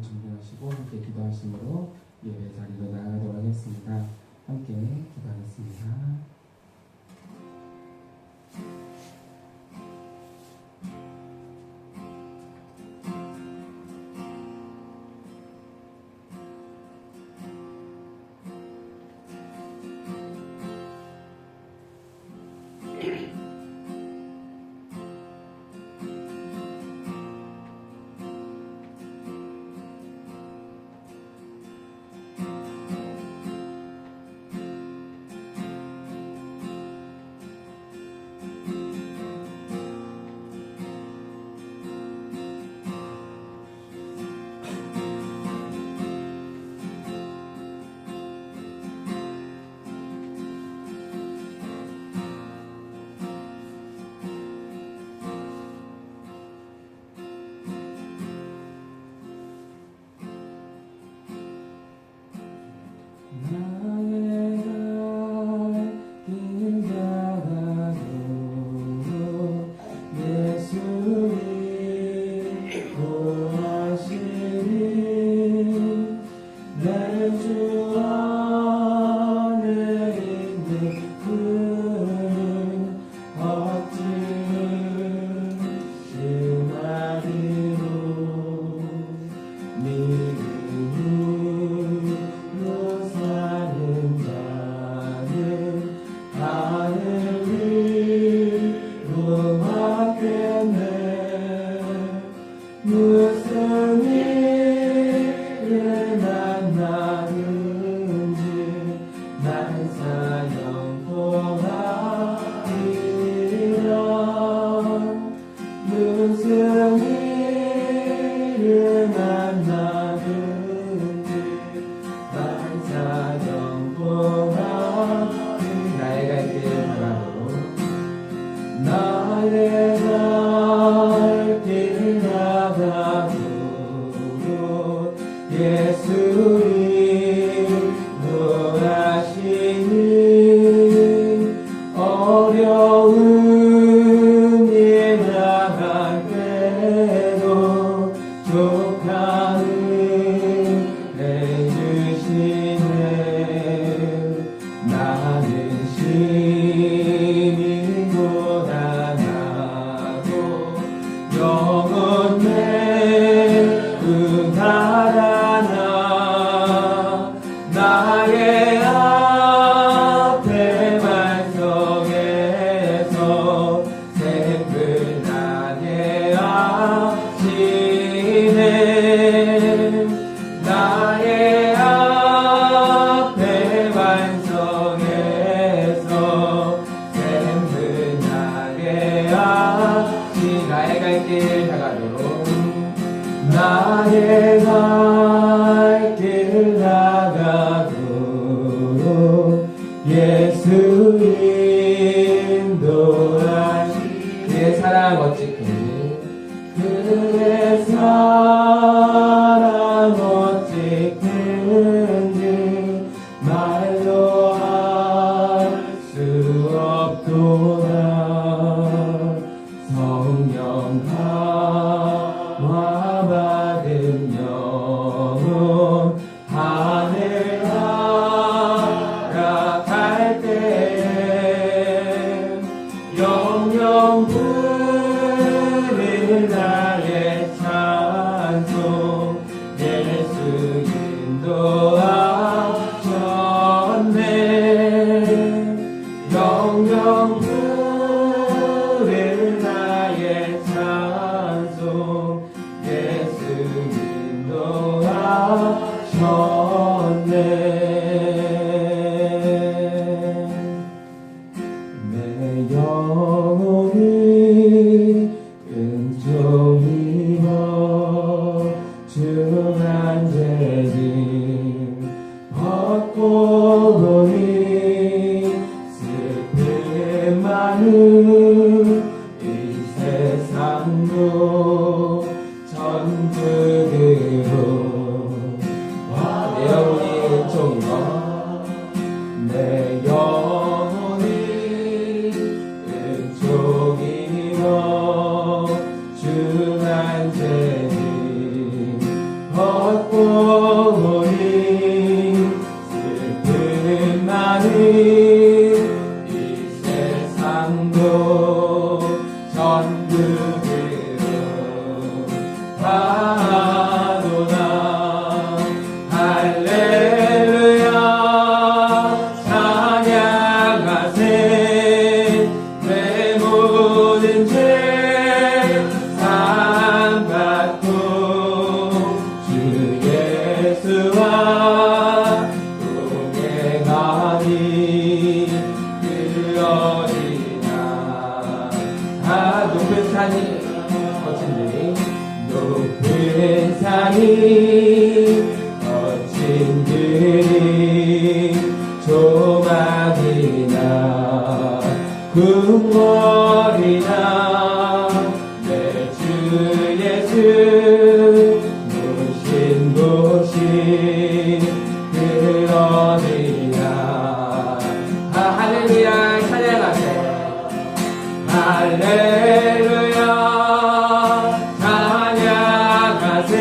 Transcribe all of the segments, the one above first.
준비하시고 함께 기도하심으로 예배 자리로 나가도록 하겠습니다. 함께 기도하겠습니다. 나의 갈 길 나가도록 예수 인도하시. 그의 사랑 어찌 큰지, 그의 사랑 어찌 큰지 말로 할 수 없도다. 성령 강화 받은 영혼 하늘 날아갈 때에 영영 부를 나의 찬송 예수 인도하셨네. 영영 부를 나의 찬송 예수 인도하셨네. 내 영혼이 은총입어 중한 죄짐 벗고 보니 슬픔 많은 이 세상도 전부대로 와. 내 영혼이 은총입어, 내 영혼이 은총입어 중한 죄짐 영원히 슬픔 많은 이 세상도 전부 파도나 할렐루야 찬양하세 내 모든 죄 사함받고 주 예수와 동행하니 그 어디나 높은 산이 거친 들이 높은 산이 거친 들이 조막이나 궁궐이나 내 주 예수 모신 곳이 그러리라. 할렐루야 찬양하세 할렐루야 찬양하세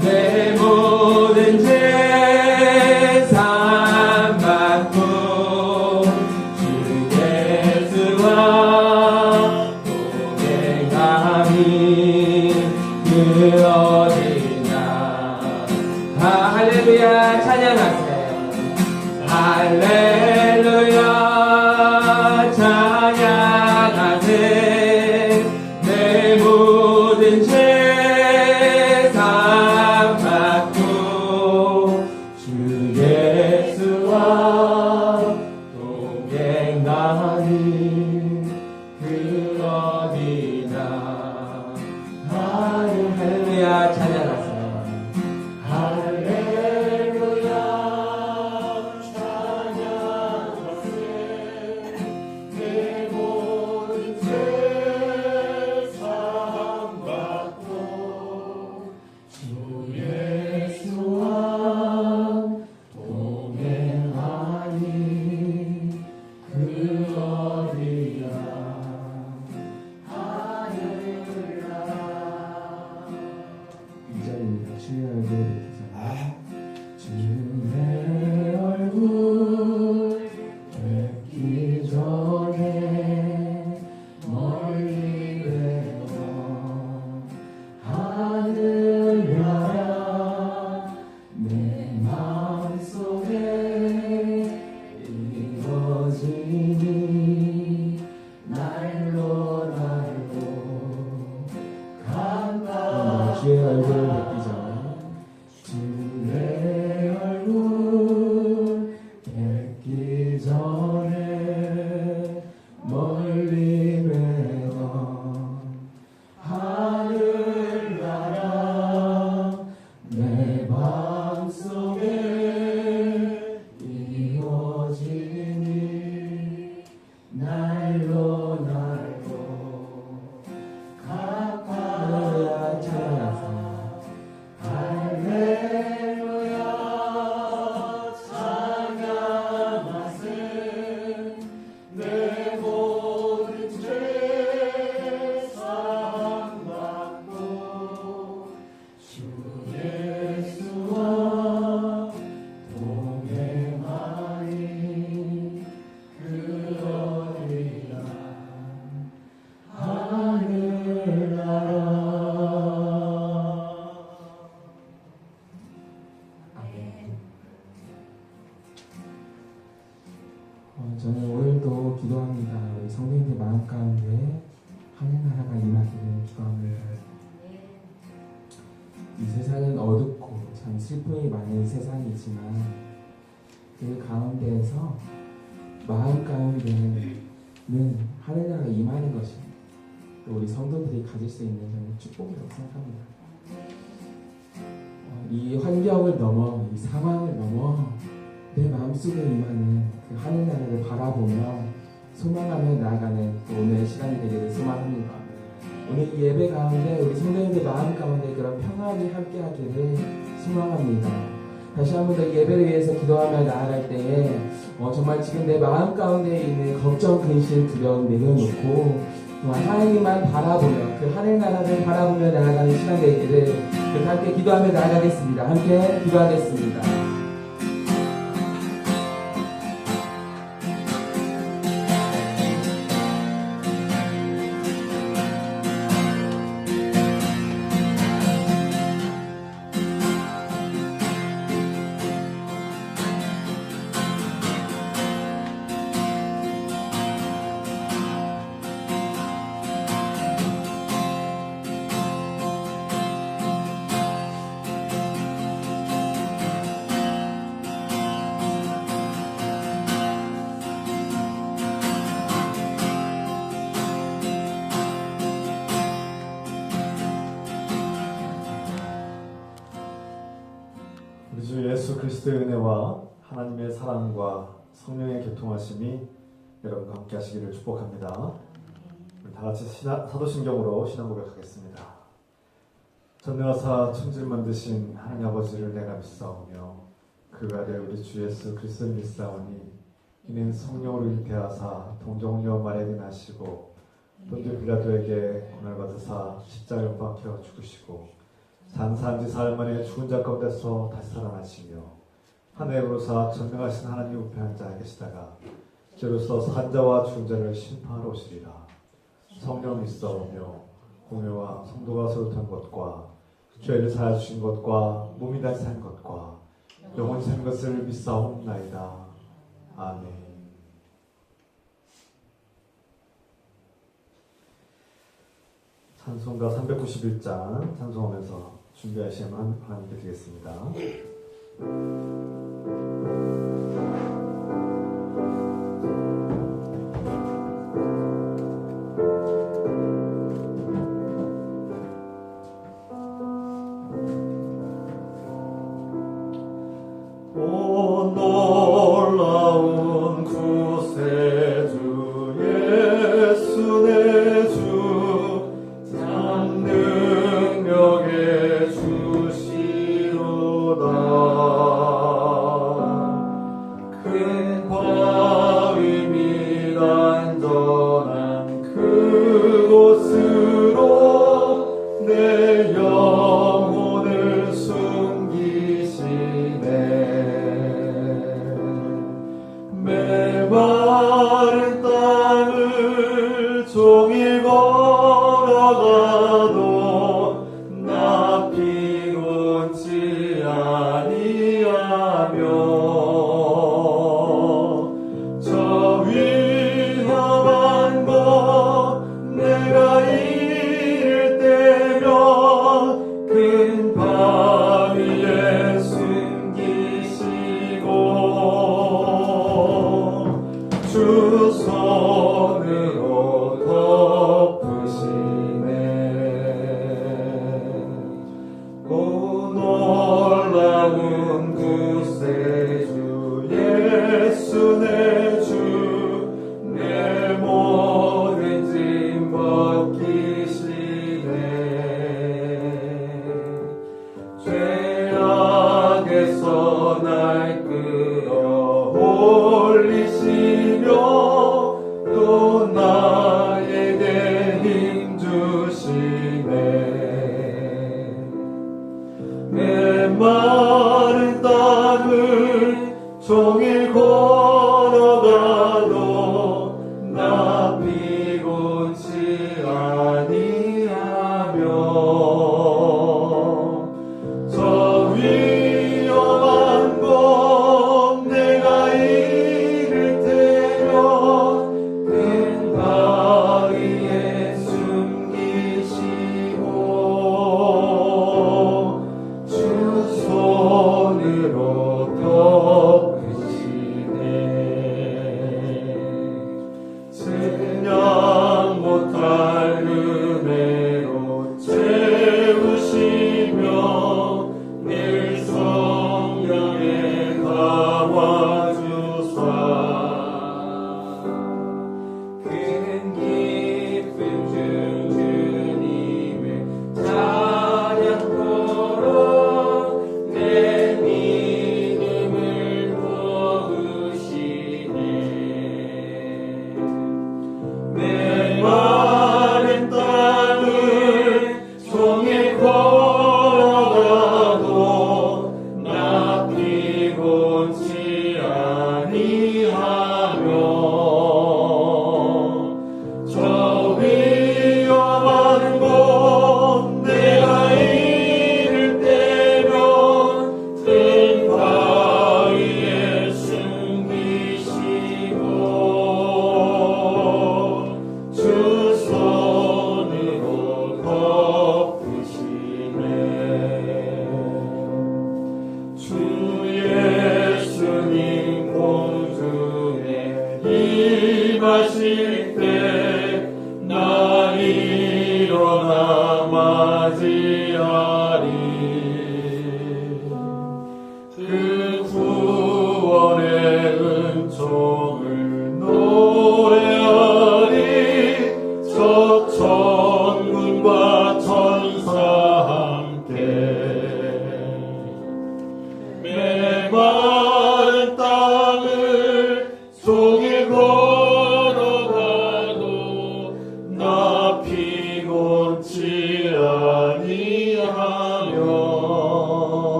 내 모든 죄 사함받고 주 예수와 동행하니 그 어디나 할렐루야 찬양하세 할렐루야 찬양하세 내 모든 죄 사함받고 주 예수와 동행하니 그 어디나 할렐루야 찬양하세 할렐루야 찬양하세 내 모든 죄 사함받고 주 예수와 동행하니 그 어디나 이자입니다. 주의 얼굴 주의 얼굴 뵙기 전에 멀리 되어 하늘나라 내 마음속에 이루어지니 날로 가까워 주의 얼굴 뵙기 전에 주의 얼굴 뵙기 전에 멀리 뵈던 하늘나라 내 마음속에 이루어지니 날로 가까워 찬양하세요 할렐루야 찬양하세 내 모든 죄 사함받고 주 예수와 동행하니 그 어디나 하늘나라. 저는 오늘도 기도합니다. 우리 성도님들 마음 가운데 하늘나라가 임하기를 기도합니다. 이 세상은 어둡고 참 슬픔이 많은 세상이지만 그 가운데에서 마음 가운데는 하늘나라가 임하는 것입니다. 또 우리 성도들이 가질 수 있는 저는 축복이라고 생각합니다. 이 환경을 넘어 이 상황을 넘어 내 마음속에 임하는 그 하늘나라를 바라보며 소망하며 나아가는 또 오늘 시간이 되기를 소망합니다. 오늘 이 예배 가운데 우리 성도님들 마음 가운데 그런 평안이 함께하기를 소망합니다. 다시 한번 더 예배를 위해서 기도하며 나아갈 때에 정말 지금 내 마음 가운데 있는 걱정, 근심, 두려움 내려놓고 정말 하나님만 바라보며 그 하늘나라를 바라보며 나아가는 시간 되기를 그래서 함께 기도하며 나아가겠습니다. 함께 기도하겠습니다. 우리 주 예수 그리스도의 은혜와 하나님의 사랑과 성령의 교통하심이 여러분과 함께 하시기를 축복합니다. 우리 다 같이 사도신경으로 신앙 고백하겠습니다. 전능하사 천지를 만드신 하나님 아버지를 내가 믿사오며 그 아래 우리 주 예수 그리스도를 믿사오니 이는 성령으로 잉태하사 동정녀 마리아에게 나시고 본디오 빌라도에게 고난을 받으사 십자가에 못 박혀 죽으시고 장사한 지 사흘 만에 죽은 자 가운데서 다시 살아나시며 하늘으로서 전능하신 하나님 우편에 앉아 계시다가 죄로서 산 자와 죽은 자를 심판하러 오시리라. 성령 믿사오며 공회와 성도가 소유한 것과 죄를 사하여 주신 것과 몸이 다시 산 것과 영원히 산 것을 믿사옵나이다. 아멘. 찬송가 391장 찬송하면서 준비하시면 하나님께 드리겠습니다. 오 놀라운 구세주 예수 내 주 능력의 주시로다. 큰 바위 및 안전한 그곳으로 내 영혼을 숨기시네. 메마른 땅을 종일 걸어가도 나 피곤치 아니하며 저 위험한 곳 내가 이를 때면 큰 바위에 숨기시고 주 손으로 덮으시네. 오 놀라운 구세주 예수 내 주 내 모든 짐 벗기시네. 죄악에서 날 끌어올리시며 또 나에게 힘 주시네. 메마른 땅을 종일 걸어가도 나 피곤치 아니하며 저 위험한 곳 내가 이를 때면 큰 바위에 숨기시고 주 손으로 덮으시네.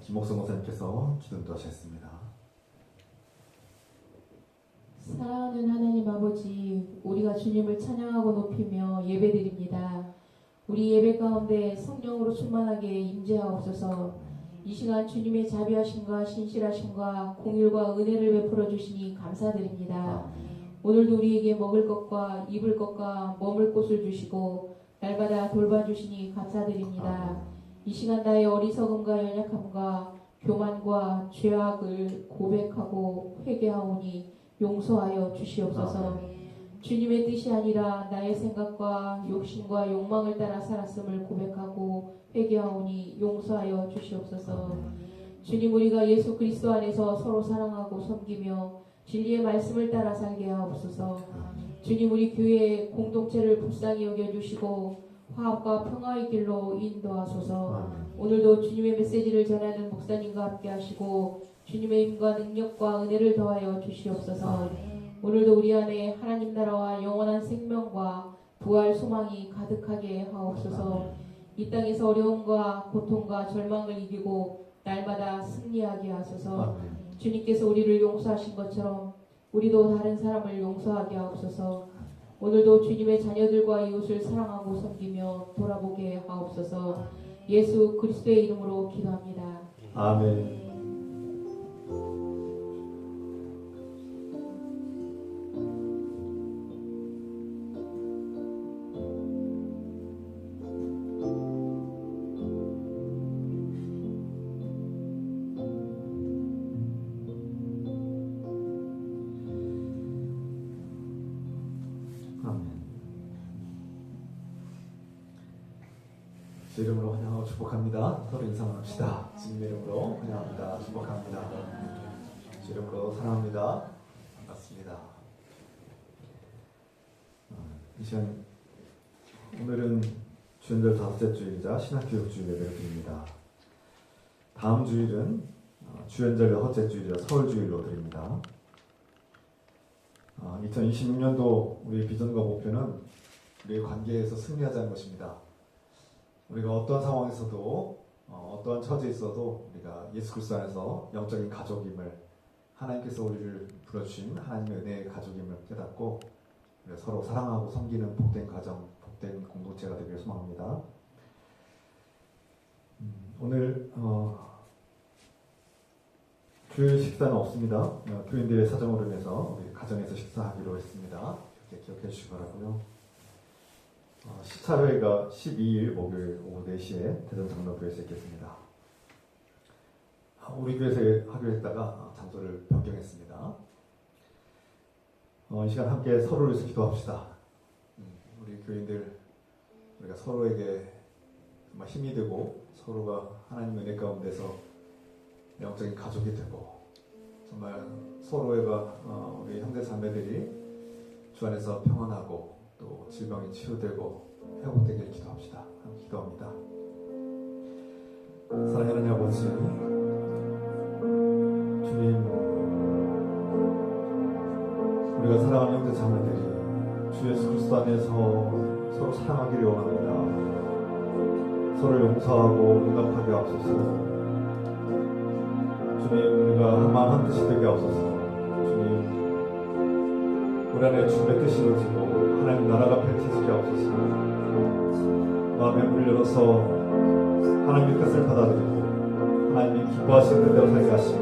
김옥성 목사님께서 기도 인도하셨습니다. 사랑하는 하나님 아버지, 우리가 주님을 찬양하고 높이며 예배드립니다. 우리 예배 가운데 성령으로 충만하게 임재하옵소서. 이 시간 주님의 자비하심과 신실하심과 공율과 은혜를 베풀어 주시니 감사드립니다. 오늘도 우리에게 먹을 것과 입을 것과 머물 곳을 주시고 날마다 돌봐주시니 감사드립니다. 이 시간 나의 어리석음과 연약함과 교만과 죄악을 고백하고 회개하오니 용서하여 주시옵소서. 주님의 뜻이 아니라 나의 생각과 욕심과 욕망을 따라 살았음을 고백하고 회개하오니 용서하여 주시옵소서. 주님, 우리가 예수 그리스도 안에서 서로 사랑하고 섬기며 진리의 말씀을 따라 살게 하옵소서. 주님, 우리 교회의 공동체를 불쌍히 여겨주시고 화합과 평화의 길로 인도하소서. 오늘도 주님의 메시지를 전하는 목사님과 함께 하시고 주님의 힘과 능력과 은혜를 더하여 주시옵소서. 오늘도 우리 안에 하나님 나라와 영원한 생명과 부활 소망이 가득하게 하옵소서. 이 땅에서 어려움과 고통과 절망을 이기고 날마다 승리하게 하소서. 주님께서 우리를 용서하신 것처럼 우리도 다른 사람을 용서하게 하옵소서. 오늘도 주님의 자녀들과 이웃을 사랑하고 섬기며 돌아보게 하옵소서. 예수 그리스도의 이름으로 기도합니다. 아멘. 주 이름으로 환영하고 축복합니다. 서로 인사만 합시다. 주님의 이름으로 환영합니다. 축복합니다. 주 이름으로 사랑합니다. 반갑습니다. 이 시간 오늘은 주연절 5째 주일이자 신학교육주일 예배를 드립니다. 다음 주일은 주연절 6째 주일이자 서울주일로 드립니다. 2026년도 우리의 비전과 목표는 우리의 관계에서 승리하자는 것입니다. 우리가 어떤 상황에서도 어떠한 처지에 있어도 우리가 예수 그리스도 안에서 영적인 가족임을, 하나님께서 우리를 불러주신 하나님의 은혜의 가족임을 깨닫고 우리가 서로 사랑하고 섬기는 복된 가정, 복된 공동체가 되기를 소망합니다. 오늘 주일 식사는 없습니다. 교인들의 사정으로 인해서 우리 가정에서 식사하기로 했습니다. 이렇게 기억해 주시기 바라고요. 시차회가 12일 목요일 오후 4시에 대전장로교회에서 있겠습니다. 우리 교회에서 하기로 했다가 장소를 변경했습니다. 이 시간 함께 서로를 위해서 기도합시다. 우리 교인들, 우리가 서로에게 정말 힘이 되고 서로가 하나님의 은혜 가운데서 영적인 가족이 되고 정말 서로가 우리 형제 자매들이 주 안에서 평안하고 또 질병이 치유되고 회복되길 기도합시다. 기도합니다. 사랑하는 아버지, 주님, 우리가 사랑하는 형제 자매들이 주 예수 그리스도 안에서 서로 사랑하기를 원합니다. 서로 용서하고 응답하게 하옵소서. 주님, 우리가 한 마음 한 뜻이 되게 하옵소서. 주님, 우리 안에 주님의 뜻이 이루어지고 하나님 나라가 펼쳐지게 하옵소서. 마음의 문을 열어서 하나님의 뜻을 받아들이고 하나님이 기뻐하시는 대로 살게 하시며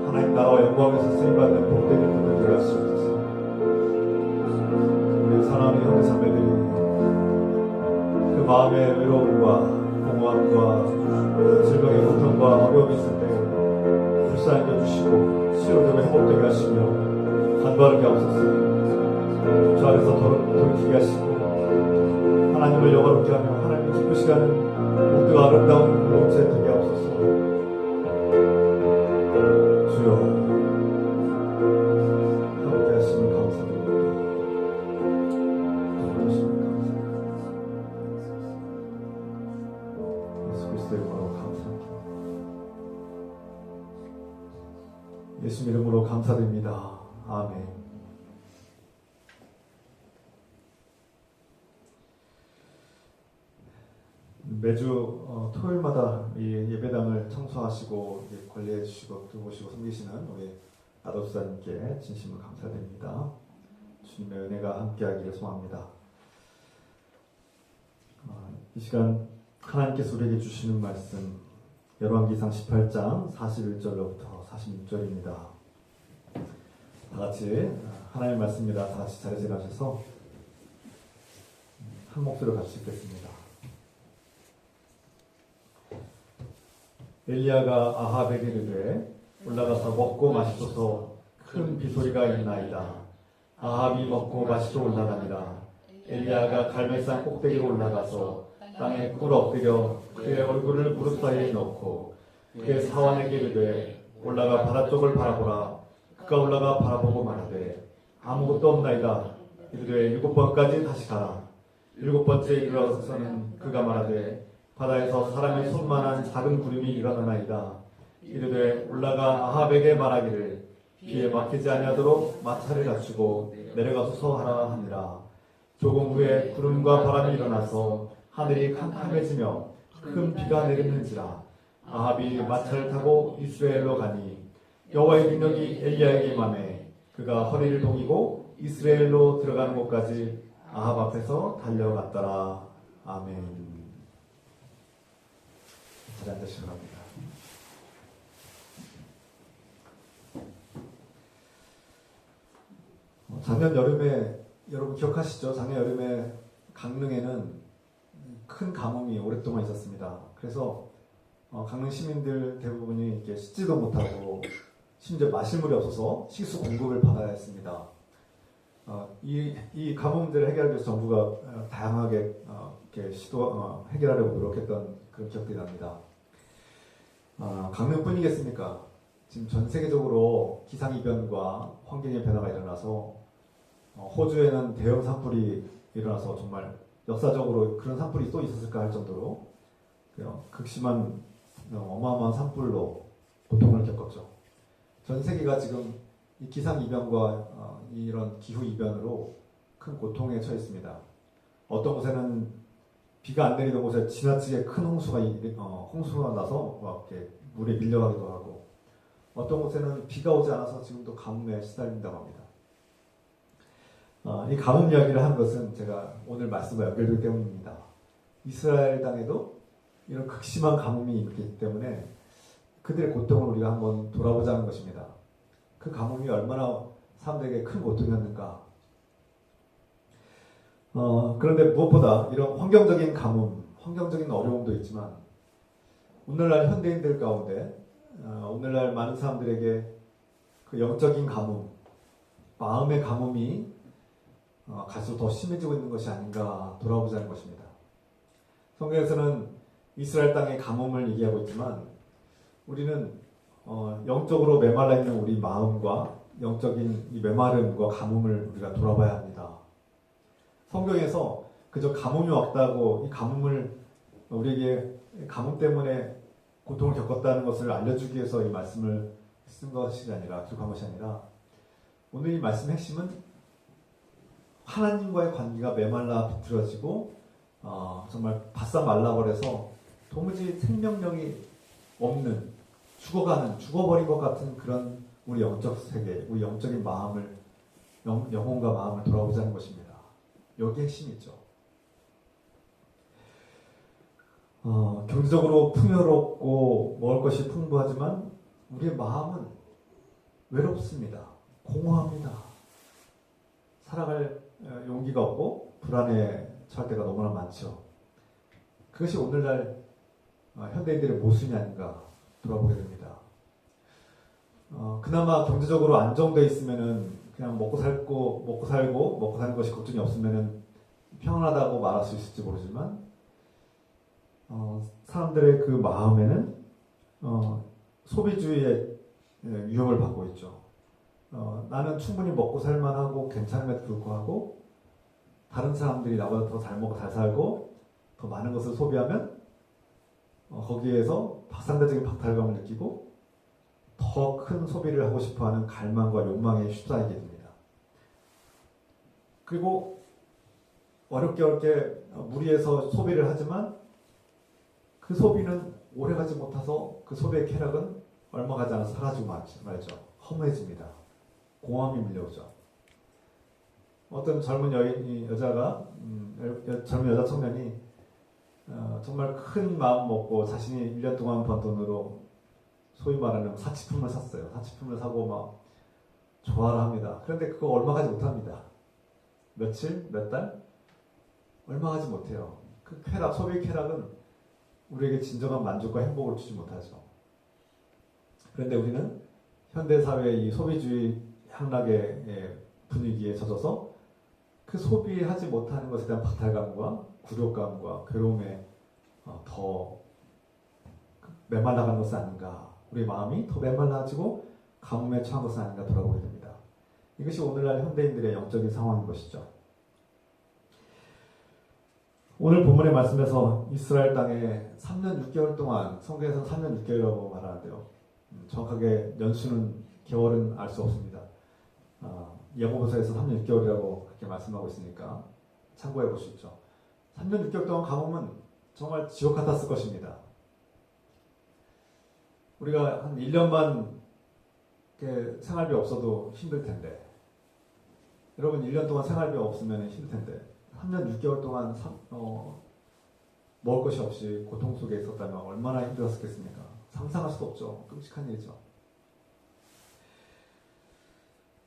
하나님 나라와 영광에서 쓰임받는 복된 일들을 되게 하시옵소서. 우리 사랑하는 형제 자매들이 그 마음의 외로움과 공허함과 질병의 고통과 어려움이 있을 때 불쌍히 여주시고 치료되고 회복되게 하시며 간과하게 하옵소서. 주 안에서 돌이키게 하시고 하나님을 영화롭게 하며 하나님을 기쁘시게 하는 모두가 아름다운 공동체 되게 하옵소서. 주여, 함께 하시면 감사드립니다. 예수 그리스도의 이름으로 감사합니다. 예수 이름으로 감사드립니다. 아멘. 매주 토요일마다 이 예배당을 청소하시고 관리해 주시고 들어오시고 섬기시는 우리 아도수사님께 진심으로 감사드립니다. 주님의 은혜가 함께하기를 소망합니다. 이 시간 하나님께서 우리에게 주시는 말씀 열왕기상 18장 41절로부터 46절입니다. 다 같이 하나님의 말씀입니다. 다 같이 자리에 가셔서 한 목소리로 같이 읽겠습니다. 엘리야가 아합에게 이르되 올라가서 먹고 마시소서 큰 비소리가 있나이다. 아합이 먹고 마시러 올라갑니다. 엘리야가 갈멜산 꼭대기로 올라가서 땅에 꿇어 엎드려 그의 얼굴을 무릎 사이에 넣고 그의 사환에게 이르되 올라가 바다 쪽을 바라보라. 그가 올라가 바라보고 말하되 아무것도 없나이다. 이르되 7번까지 다시 가라. 7번째 이르러서는 그가 말하되 바다에서 사람의 손만한 작은 구름이 일어나나이다. 이르되 올라가 아합에게 말하기를 비에 막히지 아니하도록 마차를 갖추고 내려가소서 하라 하니라. 조금 후에 구름과 바람이 일어나서 하늘이 캄캄해지며 큰 비가 내리는지라. 아합이 마차를 타고 이스라엘로 가니 여호와의 능력이 엘리야에게 임하매 그가 허리를 동이고 이스라엘로 들어가는 곳까지 아합 앞에서 달려갔더라. 아멘. 자리 앉으시기 바랍니다. 작년 여름에 여러분 기억하시죠? 작년 여름에 강릉에는 큰 가뭄이 오랫동안 있었습니다. 그래서 강릉 시민들 대부분이 이렇게 씻지도 못하고 심지어 마실 물이 없어서 식수 공급을 받아야 했습니다. 이 가뭄들을 해결하기 위해서 정부가 다양하게 이렇게 해결하려고 노력했던 그런 기억들이 납니다. 강릉뿐이겠습니까? 지금 전 세계적으로 기상이변과 환경의 변화가 일어나서 호주에는 대형 산불이 일어나서 정말 역사적으로 그런 산불이 또 있었을까 할 정도로 극심한 어마어마한 산불로 고통을 겪었죠. 전 세계가 지금 이 기상이변과 이런 기후이변으로 큰 고통에 처했습니다. 어떤 곳에는 비가 안 내리던 곳에 지나치게 큰 홍수가 나서 막 이렇게 물에 밀려가기도 하고 어떤 곳에는 비가 오지 않아서 지금도 가뭄에 시달린다고 합니다. 이 가뭄 이야기를 한 것은 제가 오늘 말씀과 연결되기 때문입니다. 이스라엘 땅에도 이런 극심한 가뭄이 있기 때문에 그들의 고통을 우리가 한번 돌아보자는 것입니다. 그 가뭄이 얼마나 사람들에게 큰 고통이었는가. 그런데 무엇보다 이런 환경적인 가뭄, 환경적인 어려움도 있지만 오늘날 현대인들 가운데 오늘날 많은 사람들에게 그 영적인 가뭄, 마음의 가뭄이 갈수록 더 심해지고 있는 것이 아닌가 돌아보자는 것입니다. 성경에서는 이스라엘 땅의 가뭄을 얘기하고 있지만 우리는 영적으로 메말라 있는 우리 마음과 영적인 이 메마름과 가뭄을 우리가 돌아봐야 합니다. 성경에서 그저 가뭄이 왔다고 이 가뭄을 우리에게 가뭄 때문에 고통을 겪었다는 것을 알려주기 위해서 이 말씀을 쓴 것이 아니라 기록한 것이 아니라 오늘 이 말씀의 핵심은 하나님과의 관계가 메말라 비틀어지고 정말 바싹 말라버려서 도무지 생명력이 없는 죽어버린 것 같은 그런 우리 영적 세계, 우리 영적인 마음을 영혼과 마음을 돌아보자는 것입니다. 여기에 핵심이 있죠. 경제적으로 풍요롭고 먹을 것이 풍부하지만 우리의 마음은 외롭습니다. 공허합니다. 살아갈 용기가 없고 불안에 처할 때가 너무나 많죠. 그것이 오늘날 현대인들의 모순이 아닌가 돌아보게 됩니다. 그나마 경제적으로 안정되어 있으면은 그냥 먹고 사는 것이 걱정이 없으면은 평안하다고 말할 수 있을지 모르지만 사람들의 그 마음에는 소비주의의 위협을 받고 있죠. 나는 충분히 먹고 살만하고 괜찮음에도 불구하고 다른 사람들이 나보다 더 잘 먹고 잘 살고 더 많은 것을 소비하면 거기에서 상대적인 박탈감을 느끼고 더 큰 소비를 하고 싶어하는 갈망과 욕망에 휩싸이게 됩니다. 그리고 어렵게 무리해서 소비를 하지만 그 소비는 오래가지 못해서 그 소비의 쾌락은 얼마 가지 않아서 사라지고 말죠. 허무해집니다. 공허함이 밀려오죠. 어떤 젊은 여자가 젊은 여자 청년이 정말 큰 마음 먹고 자신이 1년 동안 번 돈으로 소위 말하는 사치품을 샀어요. 사치품을 사고 막 좋아를 합니다. 그런데 그거 얼마 가지 못합니다. 며칠, 몇 달? 얼마 가지 못해요. 그 쾌락, 소비 쾌락은 우리에게 진정한 만족과 행복을 주지 못하죠. 그런데 우리는 현대사회의 이 소비주의 향락의 분위기에 젖어서 그 소비하지 못하는 것에 대한 박탈감과 굴욕감과 괴로움에 더 메말라가는 것은 아닌가, 우리 마음이 더 메말라지고 가뭄에 처한 것은 아닌가 돌아보게 됩니다. 이것이 오늘날 현대인들의 영적인 상황인 것이죠. 오늘 본문의 말씀에서 이스라엘 땅에 3년 6개월 동안, 성경에서는 3년 6개월이라고 말하는데요. 정확하게 연수는, 개월은 알 수 없습니다. 야고보서에서 3년 6개월이라고 그렇게 말씀하고 있으니까 참고해 보시죠. 3년 6개월 동안 가뭄은 정말 지옥 같았을 것입니다. 우리가 한 1년만 생활비 없어도 힘들 텐데, 여러분 1년 동안 생활비 없으면 힘들 텐데 3년 6개월 동안 먹을 것이 없이 고통 속에 있었다면 얼마나 힘들었겠습니까? 상상할 수도 없죠. 끔찍한 일이죠.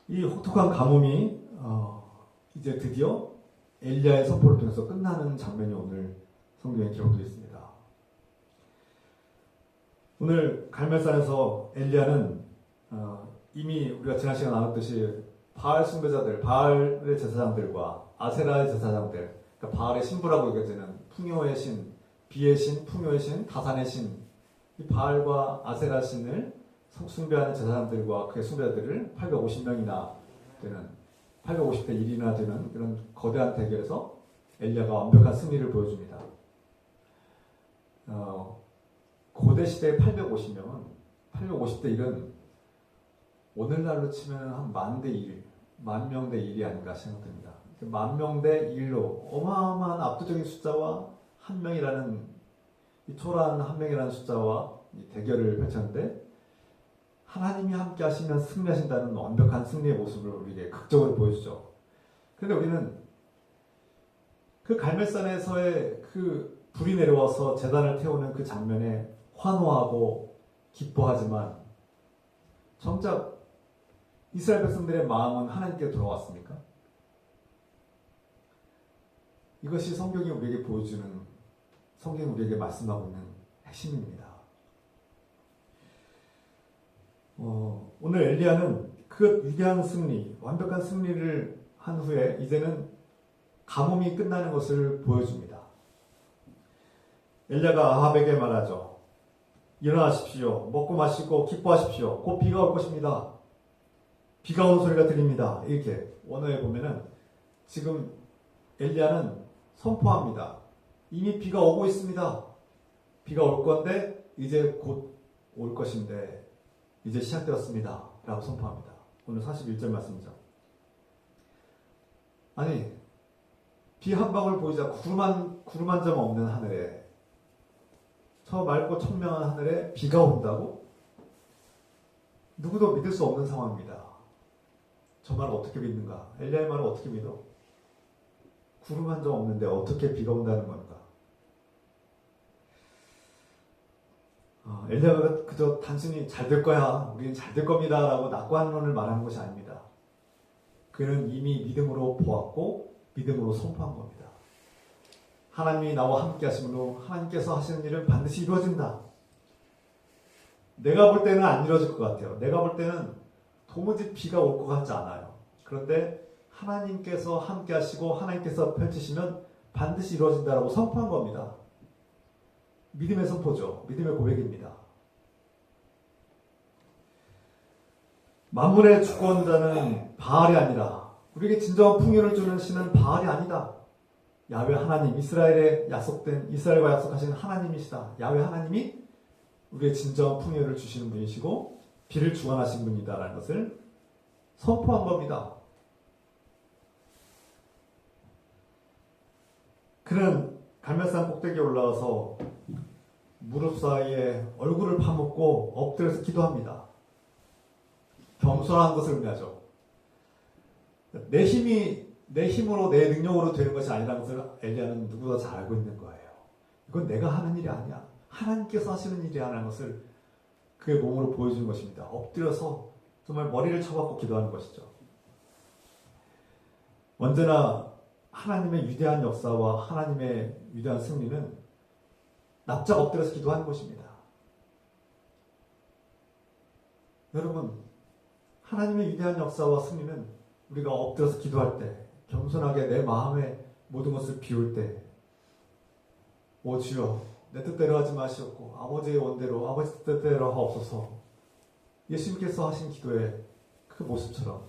이 혹독한 가뭄이 이제 드디어 엘리야의 선포를 통해서 끝나는 장면이 오늘 성경에 기록되어 있습니다. 오늘 갈멜산에서 엘리야는 이미 우리가 지난 시간에 나눴듯이 바알 숭배자들, 바알의 제사장들과 아세라의 제사장들, 그러니까 바알의 신부라고 여겨지는 풍요의 신, 비의 신, 풍요의 신, 다산의 신, 이 바알과 아세라 신을 숭배하는 제사장들과 그의 숭배자들을 850명이나 되는, 850대 1이나 되는 이런 거대한 대결에서 엘리야가 완벽한 승리를 보여줍니다. 고대 시대의 850명은, 850대 1은 오늘날로 치면 한 10,000대 1, 10,000명 대 1이 아닌가 생각됩니다. 10,000명 대 1로 어마어마한 압도적인 숫자와 한 명이라는, 이 초라한 한 명이라는 숫자와 이 대결을 펼쳤는데, 하나님이 함께 하시면 승리하신다는 완벽한 승리의 모습을 우리에게 극적으로 보여주죠. 그런데 우리는 그 갈멜산에서의 그 불이 내려와서 제단을 태우는 그 장면에 환호하고 기뻐하지만, 정작 이스라엘 백성들의 마음은 하나님께 돌아왔습니까? 이것이 성경이 우리에게 보여주는, 성경이 우리에게 말씀하고 있는 핵심입니다. 오늘 엘리야는 그 위대한 승리, 완벽한 승리를 한 후에 이제는 가뭄이 끝나는 것을 보여줍니다. 엘리야가 아합에게 말하죠. 일어나십시오. 먹고 마시고 기뻐하십시오. 곧 비가 올 것입니다. 비가 오는 소리가 들립니다. 이렇게 원어에 보면은 지금 엘리야는 선포합니다. 이미 비가 오고 있습니다. 비가 올 건데 이제 곧 올 것인데 이제 시작되었습니다. 라고 선포합니다. 오늘 41절 말씀이죠. 아니, 비 한 방울 보이지 않고 구름 한 점 없는 하늘에, 저 맑고 청명한 하늘에 비가 온다고? 누구도 믿을 수 없는 상황입니다. 저 말을 어떻게 믿는가? 엘리야의 말을 어떻게 믿어? 구름 한 점 없는데 어떻게 비가 온다는 건가? 엘리야가 그저 단순히 잘 될 거야, 우리는 잘 될 겁니다 라고 낙관론을 말하는 것이 아닙니다. 그는 이미 믿음으로 보았고 믿음으로 선포한 겁니다. 하나님이 나와 함께 하심으로 하나님께서 하시는 일은 반드시 이루어진다. 내가 볼 때는 안 이루어질 것 같아요. 내가 볼 때는 도무지 비가 올 것 같지 않아요. 그런데 하나님께서 함께 하시고 하나님께서 펼치시면 반드시 이루어진다라고 선포한 겁니다. 믿음의 선포죠. 믿음의 고백입니다. 만물의 주권자는 바알이 아니라, 우리에게 진정한 풍요를 주는 신은 바알이 아니다. 야훼 하나님, 이스라엘과 약속하신 하나님이시다. 야훼 하나님이 우리의 진정한 풍요를 주시는 분이시고 비를 주관하신 분이다라는 것을 선포한 겁니다. 그는 갈멜산 꼭대기에 올라가서 무릎 사이에 얼굴을 파묻고 엎드려서 기도합니다. 겸손한 것을 의미하죠. 내 힘으로 내 능력으로 되는 것이 아니라는 것을 엘리야는 누구보다 잘 알고 있는 거예요. 이건 내가 하는 일이 아니야. 하나님께서 하시는 일이라는 것을 그의 몸으로 보여주는 것입니다. 엎드려서 정말 머리를 쳐박고 기도하는 것이죠. 언제나 하나님의 위대한 역사와 하나님의 위대한 승리는 납작 엎드려서 기도하는 것입니다. 여러분, 하나님의 위대한 역사와 승리는 우리가 엎드려서 기도할 때, 겸손하게 내 마음의 모든 것을 비울 때, 오 주여, 내 뜻대로 하지 마시옵고 아버지의 원대로 아버지 뜻대로 하옵소서. 예수님께서 하신 기도의 그 모습처럼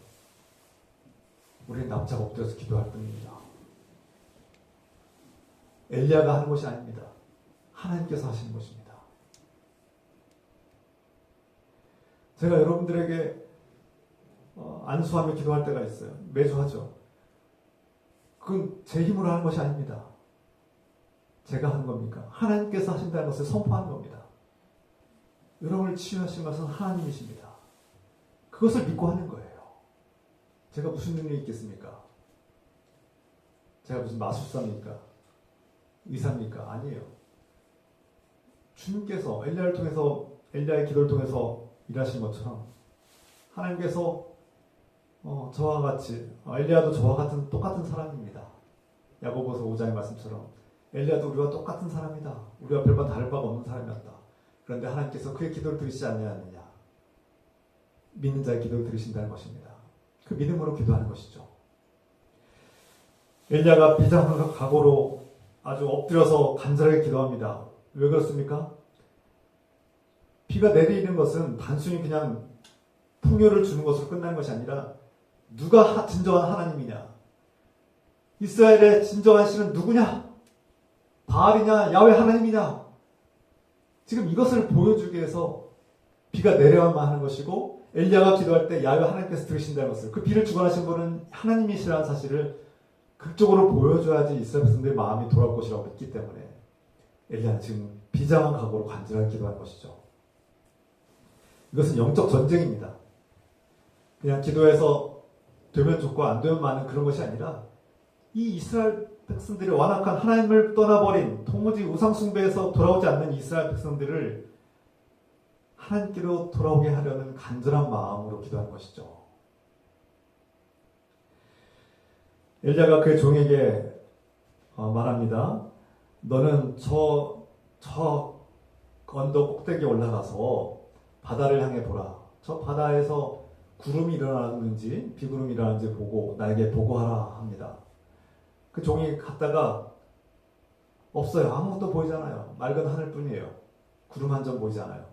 우리는 납작 엎드려서 기도할 뿐입니다. 엘리야가 하는 것이 아닙니다. 하나님께서 하시는 것입니다. 제가 여러분들에게 안수하며 기도할 때가 있어요. 매주 하죠. 그건 제 힘으로 하는 것이 아닙니다. 제가 하는 겁니까? 하나님께서 하신다는 것을 선포하는 겁니다. 여러분을 치유하신 것은 하나님이십니다. 그것을 믿고 하는 거예요. 제가 무슨 능력이 있겠습니까? 제가 무슨 마술사입니까? 의사입니까? 아니에요. 주님께서 엘리야의 기도를 통해서 일하신 것처럼 하나님께서 저와 같이 엘리야도 저와 같은 똑같은 사람입니다. 야고보서 5장의 말씀처럼 엘리야도 우리와 똑같은 사람이다. 우리와 별반 다를 바가 없는 사람이었다. 그런데 하나님께서 그의 기도를 들으시지 아니하느냐. 믿는 자의 기도를 들으신다는 것입니다. 그 믿음으로 기도하는 것이죠. 엘리야가 비장한 각오로 아주 엎드려서 간절하게 기도합니다. 왜 그렇습니까? 비가 내리는 것은 단순히 그냥 풍요를 주는 것으로 끝나는 것이 아니라 누가 진정한 하나님이냐? 이스라엘의 진정한 신은 누구냐? 바알이냐? 야훼 하나님이냐? 지금 이것을 보여주기 위해서 비가 내려야만 하는 것이고 엘리야가 기도할 때 야훼 하나님께서 들으신다는 것을, 그 비를 주관하신 분은 하나님이시라는 사실을 극적으로 보여줘야지 이스라엘 백성들의 마음이 돌아올 것이라고 믿기 때문에 엘리야는 지금 비장한 각오로 간절하게 기도하는 것이죠. 이것은 영적 전쟁입니다. 그냥 기도해서 되면 좋고 안 되면 많은 그런 것이 아니라 이 이스라엘 백성들이 완악한 하나님을 떠나버린 도무지 우상숭배에서 돌아오지 않는 이스라엘 백성들을 하나님께로 돌아오게 하려는 간절한 마음으로 기도하는 것이죠. 엘리야가 그의 종에게 말합니다. 너는 저 언덕 꼭대기에 올라가서 바다를 향해 보라. 저 바다에서 구름이 일어나는지 비구름이 일어나는지 보고 나에게 보고하라 합니다. 그 종이 갔다가 없어요. 아무것도 보이지 않아요. 맑은 하늘뿐이에요. 구름 한 점 보이지 않아요.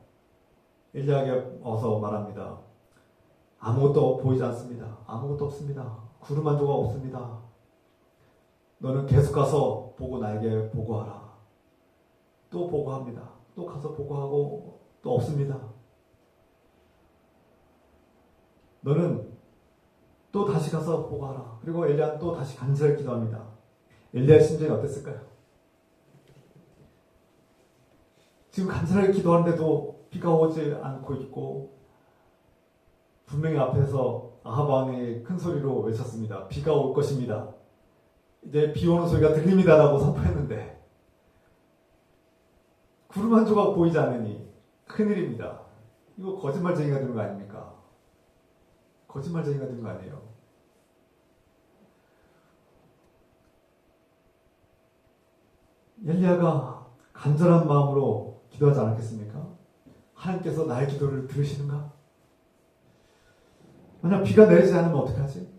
엘리야에게 어서 말합니다. 아무것도 보이지 않습니다. 아무것도 없습니다. 구름 한 조각 없습니다. 너는 계속 가서 보고 나에게 보고하라. 또 보고합니다. 또 가서 보고하고 또 없습니다. 너는 또 다시 가서 보고하라. 그리고 엘리야는 또 다시 간절히 기도합니다. 엘리야의 심정이 어땠을까요? 지금 간절하게 기도하는데도 비가 오지 않고 있고 분명히 앞에서 아합 왕이 큰 소리로 외쳤습니다. 비가 올 것입니다. 이제 비 오는 소리가 들립니다라고 선포했는데 구름 한 조각 보이지 않으니 큰일입니다. 이거 거짓말쟁이가 되는 거 아닙니까? 거짓말쟁이가 되는 거 아니에요? 엘리야가 간절한 마음으로 기도하지 않았겠습니까? 하나님께서 나의 기도를 들으시는가? 만약 비가 내리지 않으면 어떡하지?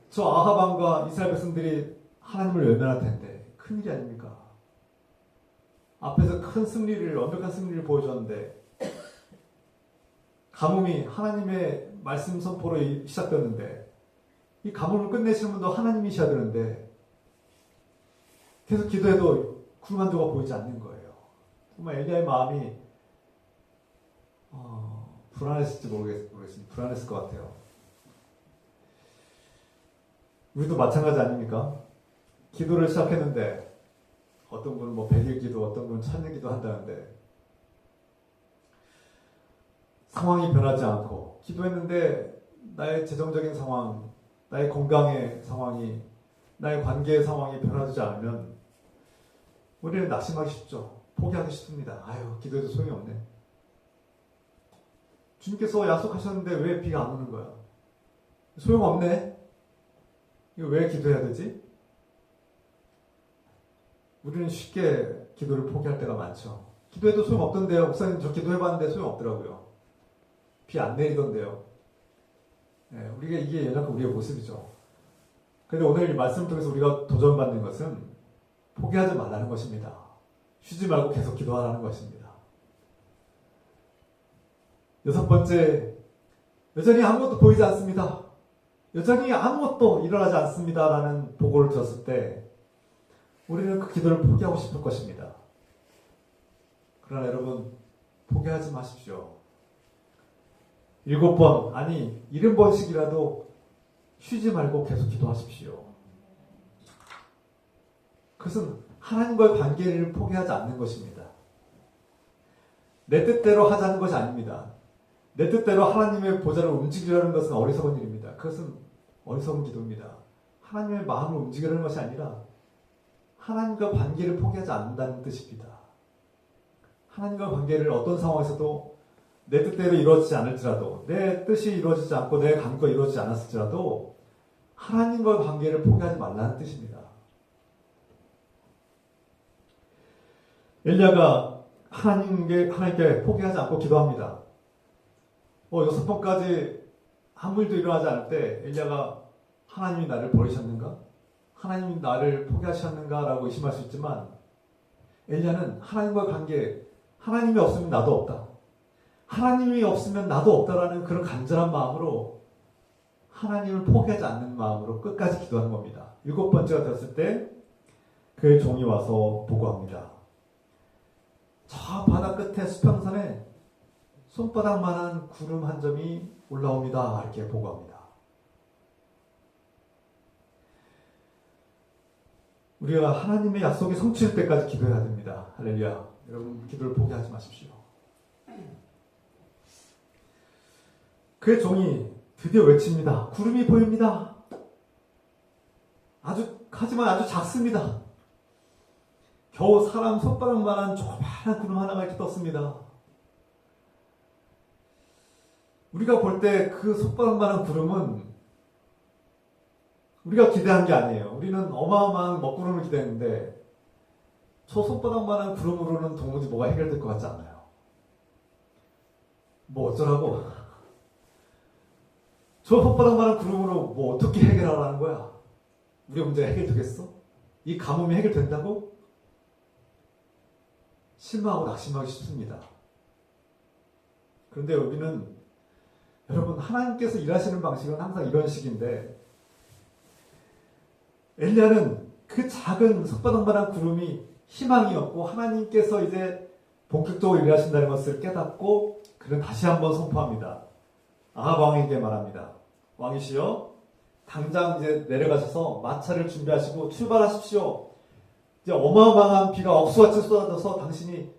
저 아합 왕과 이스라엘 백성들이 하나님을 외면할 텐데 큰일이 아닙니까? 앞에서 큰 승리를, 완벽한 승리를 보여줬는데 가뭄이 하나님의 말씀 선포로 시작되었는데 이 가뭄을 끝내시는 분도 하나님이셔야 되는데 계속 기도해도 구름 한 조각 보이지 않는 거예요. 정말 엘리야의 마음이 불안했을지 모르겠습니다. 불안했을 것 같아요. 우리도 마찬가지 아닙니까? 기도를 시작했는데 어떤 분은 뭐 100일 기도, 어떤 분은 1000일 기도 한다는데 상황이 변하지 않고 기도했는데 나의 재정적인 상황, 나의 건강의 상황이, 나의 관계의 상황이 변하지 않으면 우리는 낙심하기 쉽죠. 포기하기 쉽습니다. 아유, 기도해도 소용이 없네. 주님께서 약속하셨는데 왜 비가 안 오는 거야? 소용없네. 이거 왜 기도해야 되지? 우리는 쉽게 기도를 포기할 때가 많죠. 기도해도 소용없던데요. 목사님 저 기도해봤는데 소용없더라고요. 비 안 내리던데요. 네, 우리가 이게 연약한 우리의 모습이죠. 그런데 오늘 이 말씀을 통해서 우리가 도전받는 것은 포기하지 말라는 것입니다. 쉬지 말고 계속 기도하라는 것입니다. 6번째, 여전히 아무것도 보이지 않습니다. 여전히 아무것도 일어나지 않습니다. 라는 보고를 들었을 때 우리는 그 기도를 포기하고 싶을 것입니다. 그러나 여러분, 포기하지 마십시오. 7번, 아니 70번씩이라도 쉬지 말고 계속 기도하십시오. 그것은 하나님과의 관계를 포기하지 않는 것입니다. 내 뜻대로 하자는 것이 아닙니다. 내 뜻대로 하나님의 보좌를 움직이려는 것은 어리석은 일입니다. 그것은 어리석은 기도입니다. 하나님의 마음을 움직이려는 것이 아니라 하나님과 관계를 포기하지 않는다는 뜻입니다. 하나님과 관계를 어떤 상황에서도 내 뜻대로 이루어지지 않을지라도, 내 뜻이 이루어지지 않고 내 간구가 이루어지지 않았을지라도 하나님과 관계를 포기하지 말라는 뜻입니다. 엘리야가 하나님께 포기하지 않고 기도합니다. 6번까지 아무 일도 일어나지 않을 때 엘리야가 하나님이 나를 버리셨는가? 하나님이 나를 포기하셨는가? 라고 의심할 수 있지만 엘리야는 하나님과 관계, 하나님이 없으면 나도 없다. 하나님이 없으면 나도 없다라는 그런 간절한 마음으로 하나님을 포기하지 않는 마음으로 끝까지 기도하는 겁니다. 7번째가 되었을 때 그의 종이 와서 보고합니다. 저 바다 끝에 수평선에 손바닥만한 구름 한 점이 올라옵니다. 이렇게 보고합니다. 우리가 하나님의 약속이 성취될 때까지 기도해야 됩니다. 할렐루야. 여러분, 기도를 포기하지 마십시오. 그의 종이 드디어 외칩니다. 구름이 보입니다. 하지만 아주 작습니다. 겨우 사람 손바닥만한 조그마한 구름 하나가 이렇게 떴습니다. 우리가 볼 때 그 손바닥만한 구름은 우리가 기대한 게 아니에요. 우리는 어마어마한 먹구름을 기대했는데 저 손바닥만한 구름으로는 도무지 뭐가 해결될 것 같지 않아요. 뭐 어쩌라고? 저 손바닥만한 구름으로 뭐 어떻게 해결하라는 거야? 우리 문제가 해결되겠어? 이 가뭄이 해결된다고? 실망하고 낙심하기 쉽습니다. 그런데 우리는 여러분, 하나님께서 일하시는 방식은 항상 이런 식인데 엘리야는 그 작은 손바닥만한 구름이 희망이었고 하나님께서 이제 본격적으로 일하신다는 것을 깨닫고 그는 다시 한번 선포합니다. 아합 왕에게 말합니다. 왕이시여, 당장 이제 내려가셔서 마차를 준비하시고 출발하십시오. 이제 어마어마한 비가 억수같이 쏟아져서 당신이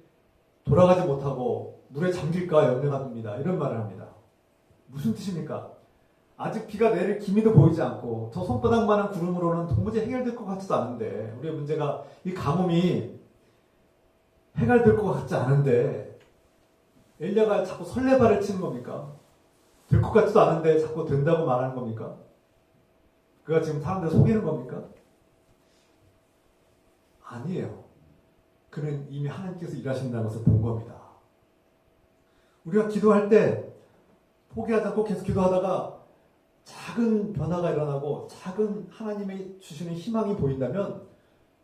돌아가지 못하고 물에 잠길까 염려가 듭니다. 이런 말을 합니다. 무슨 뜻입니까? 아직 비가 내릴 기미도 보이지 않고 저 손바닥만한 구름으로는 도무지 해결될 것 같지도 않은데, 우리의 문제가 이 가뭄이 해결될 것 같지 않은데 엘리야가 자꾸 설레발을 치는 겁니까? 될 것 같지도 않은데 자꾸 된다고 말하는 겁니까? 그가 지금 사람들 속이는 겁니까? 아니에요. 그는 이미 하나님께서 일하신다는 것을 본 겁니다. 우리가 기도할 때 포기하지 않고 계속 기도하다가 작은 변화가 일어나고 작은 하나님의 주시는 희망이 보인다면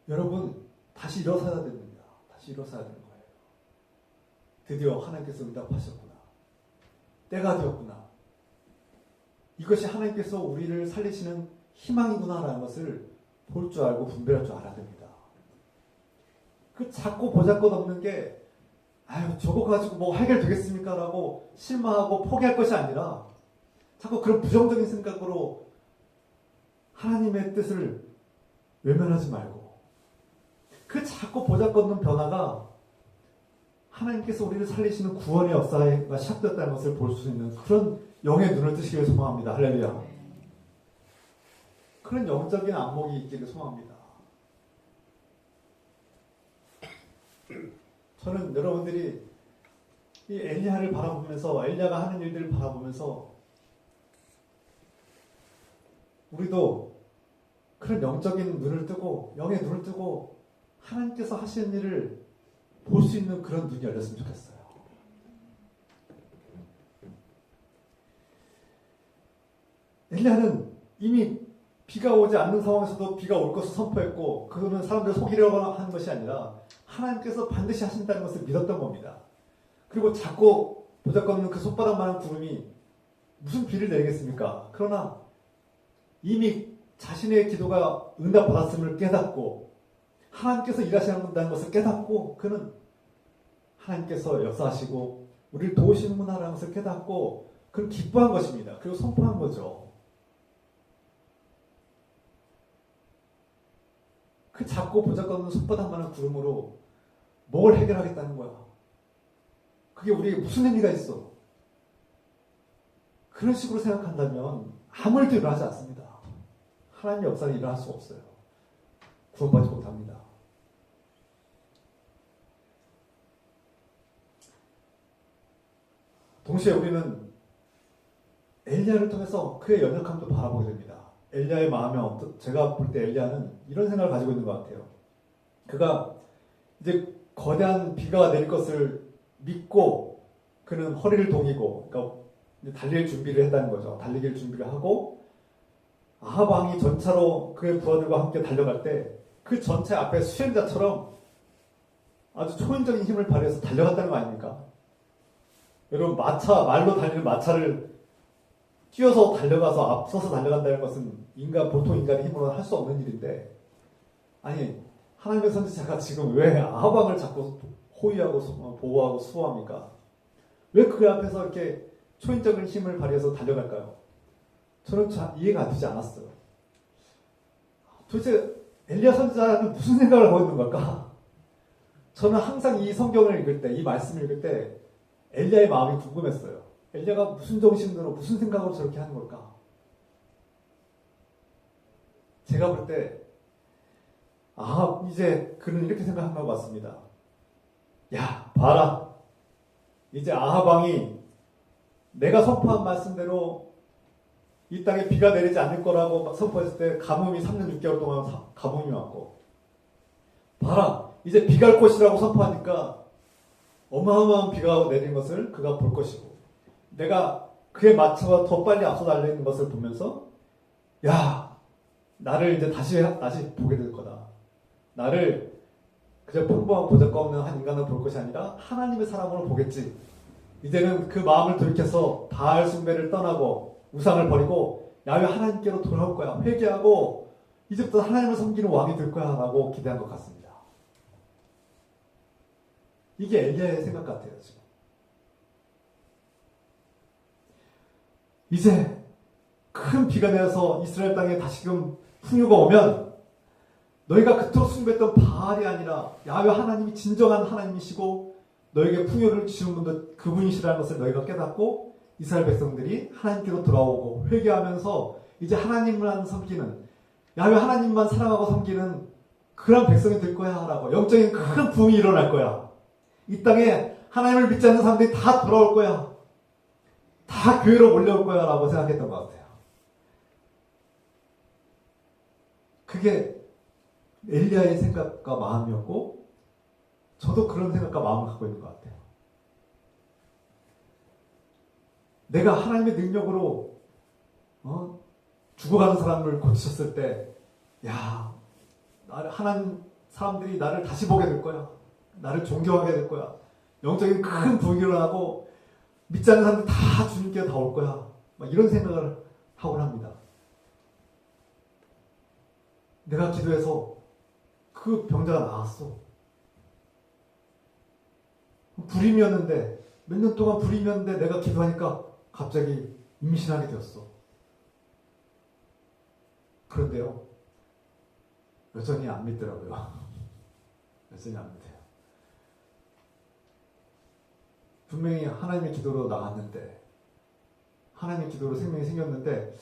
여러분, 다시 일어서야 됩니다. 다시 일어서야 되는 거예요. 드디어 하나님께서 응답하셨구나. 때가 되었구나. 이것이 하나님께서 우리를 살리시는 희망이구나라는 것을 볼 줄 알고 분별할 줄 알아야 됩니다. 그 작고 보잘것없는 게 저거 가지고 뭐 해결되겠습니까? 라고 실망하고 포기할 것이 아니라 자꾸 그런 부정적인 생각으로 하나님의 뜻을 외면하지 말고 그 자꾸 보잘것없는 변화가 하나님께서 우리를 살리시는 구원의 역사가 시작됐다는 것을 볼 수 있는 그런 영의 눈을 뜨시기를 소망합니다. 할렐루야. 그런 영적인 안목이 있기를 소망합니다. 저는 여러분들이 이 엘리야를 바라보면서, 엘리야가 하는 일들을 바라보면서 우리도 그런 영적인 눈을 뜨고, 영의 눈을 뜨고 하나님께서 하시는 일을 볼 수 있는 그런 눈이 열렸으면 좋겠어요. 엘리야는 이미 비가 오지 않는 상황에서도 비가 올 것을 선포했고, 그거는 사람들 속이려고 하는 것이 아니라 하나님께서 반드시 하신다는 것을 믿었던 겁니다. 그리고 자꾸 보잘것없는 그 손바닥만한 구름이 무슨 비를 내리겠습니까? 그러나 이미 자신의 기도가 응답받았음을 깨닫고 하나님께서 일하시는 것을 깨닫고 그는 하나님께서 역사하시고 우리를 도우시는구나라는 것을 깨닫고 그는 기뻐한 것입니다. 그리고 선포한 거죠. 그 작고 보잘것없는 손바닥만한 구름으로 뭘 해결하겠다는 거야. 그게 우리에게 무슨 의미가 있어? 그런 식으로 생각한다면 아무 일도 일어나지 않습니다. 하나님의 역사는 일어날 수 없어요. 구원받지 못합니다. 동시에 우리는 엘리야를 통해서 그의 연약함도 바라보게 됩니다. 엘리야의 마음에 제가 볼 때 엘리야는 이런 생각을 가지고 있는 것 같아요. 그가 이제 거대한 비가 내릴 것을 믿고 그는 허리를 동이고, 그러니까 달릴 준비를 했다는 거죠. 달리길 준비를 하고 아합 왕이 전차로 그의 부하들과 함께 달려갈 때 그 전차 앞에 수행자처럼 아주 초인적인 힘을 발휘해서 달려갔다는 거 아닙니까? 여러분, 말로 달리는 마차를 뛰어서 달려가서 앞서서 달려간다는 것은 보통 인간의 힘으로는 할 수 없는 일인데, 아니, 하나님의 선지자가 지금 왜 아합 왕을 자꾸 호위하고 보호하고 수호합니까? 왜 그 앞에서 이렇게 초인적인 힘을 발휘해서 달려갈까요? 저는 이해가 안 되지 않았어요. 도대체 엘리야 선지자는 무슨 생각을 하고 있는 걸까? 저는 항상 이 성경을 읽을 때, 이 말씀을 읽을 때 엘리야의 마음이 궁금했어요. 엘리야가 무슨 정신으로, 무슨 생각으로 저렇게 하는 걸까? 제가 볼 때, 이제 그는 이렇게 생각한 것 같습니다. 야, 봐라. 이제 아합 왕이 내가 선포한 말씀대로 이 땅에 비가 내리지 않을 거라고 선포했을 때 가뭄이 3년 6개월 동안 가뭄이 왔고, 봐라. 이제 비 갈 것이라고 선포하니까 어마어마한 비가 내린 것을 그가 볼 것이고, 내가 그의 마차가 더 빨리 앞서 달리는 것을 보면서, 야, 나를 이제 다시 보게 될 거다. 나를 그저 평범한 보잘것없는 한 인간으로 볼 것이 아니라 하나님의 사람으로 보겠지. 이제는 그 마음을 돌이켜서 바알 숭배를 떠나고 우상을 버리고 야훼 하나님께로 돌아올 거야. 회개하고 이제부터 하나님을 섬기는 왕이 될 거야 라고 기대한 것 같습니다. 이게 엘리야의 생각 같아요. 지금 이제 큰 비가 내려서 이스라엘 땅에 다시금 풍요가 오면 너희가 그토록 숭배했던 바알이 아니라 야훼 하나님이 진정한 하나님이시고 너에게 풍요를 주시는 분도 그분이시라는 것을 너희가 깨닫고 이스라엘 백성들이 하나님께로 돌아오고 회개하면서 이제 하나님만 섬기는, 야훼 하나님만 사랑하고 섬기는 그런 백성이 될 거야 라고, 영적인 큰 부흥이 일어날 거야. 이 땅에 하나님을 믿지 않는 사람들이 다 돌아올 거야. 다 교회로 몰려올 거야 라고 생각했던 것 같아요. 그게 엘리야의 생각과 마음이었고, 저도 그런 생각과 마음을 갖고 있는 것 같아요. 내가 하나님의 능력으로 죽어가는 사람을 고치셨을 때, 야, 하나님 사람들이 나를 다시 보게 될 거야. 나를 존경하게 될 거야. 영적인 큰 부흥이 일어나고 믿지 않는 사람들 다 주님께 다 올 거야. 막 이런 생각을 하곤 합니다. 내가 기도해서 그 병자가 나았어. 불임이었는데, 몇 년 동안 불임이었는데 내가 기도하니까 갑자기 임신하게 되었어. 그런데요, 여전히 안 믿더라고요. 여전히 안 돼요. 분명히 하나님의 기도로 나갔는데, 하나님의 기도로 생명이 생겼는데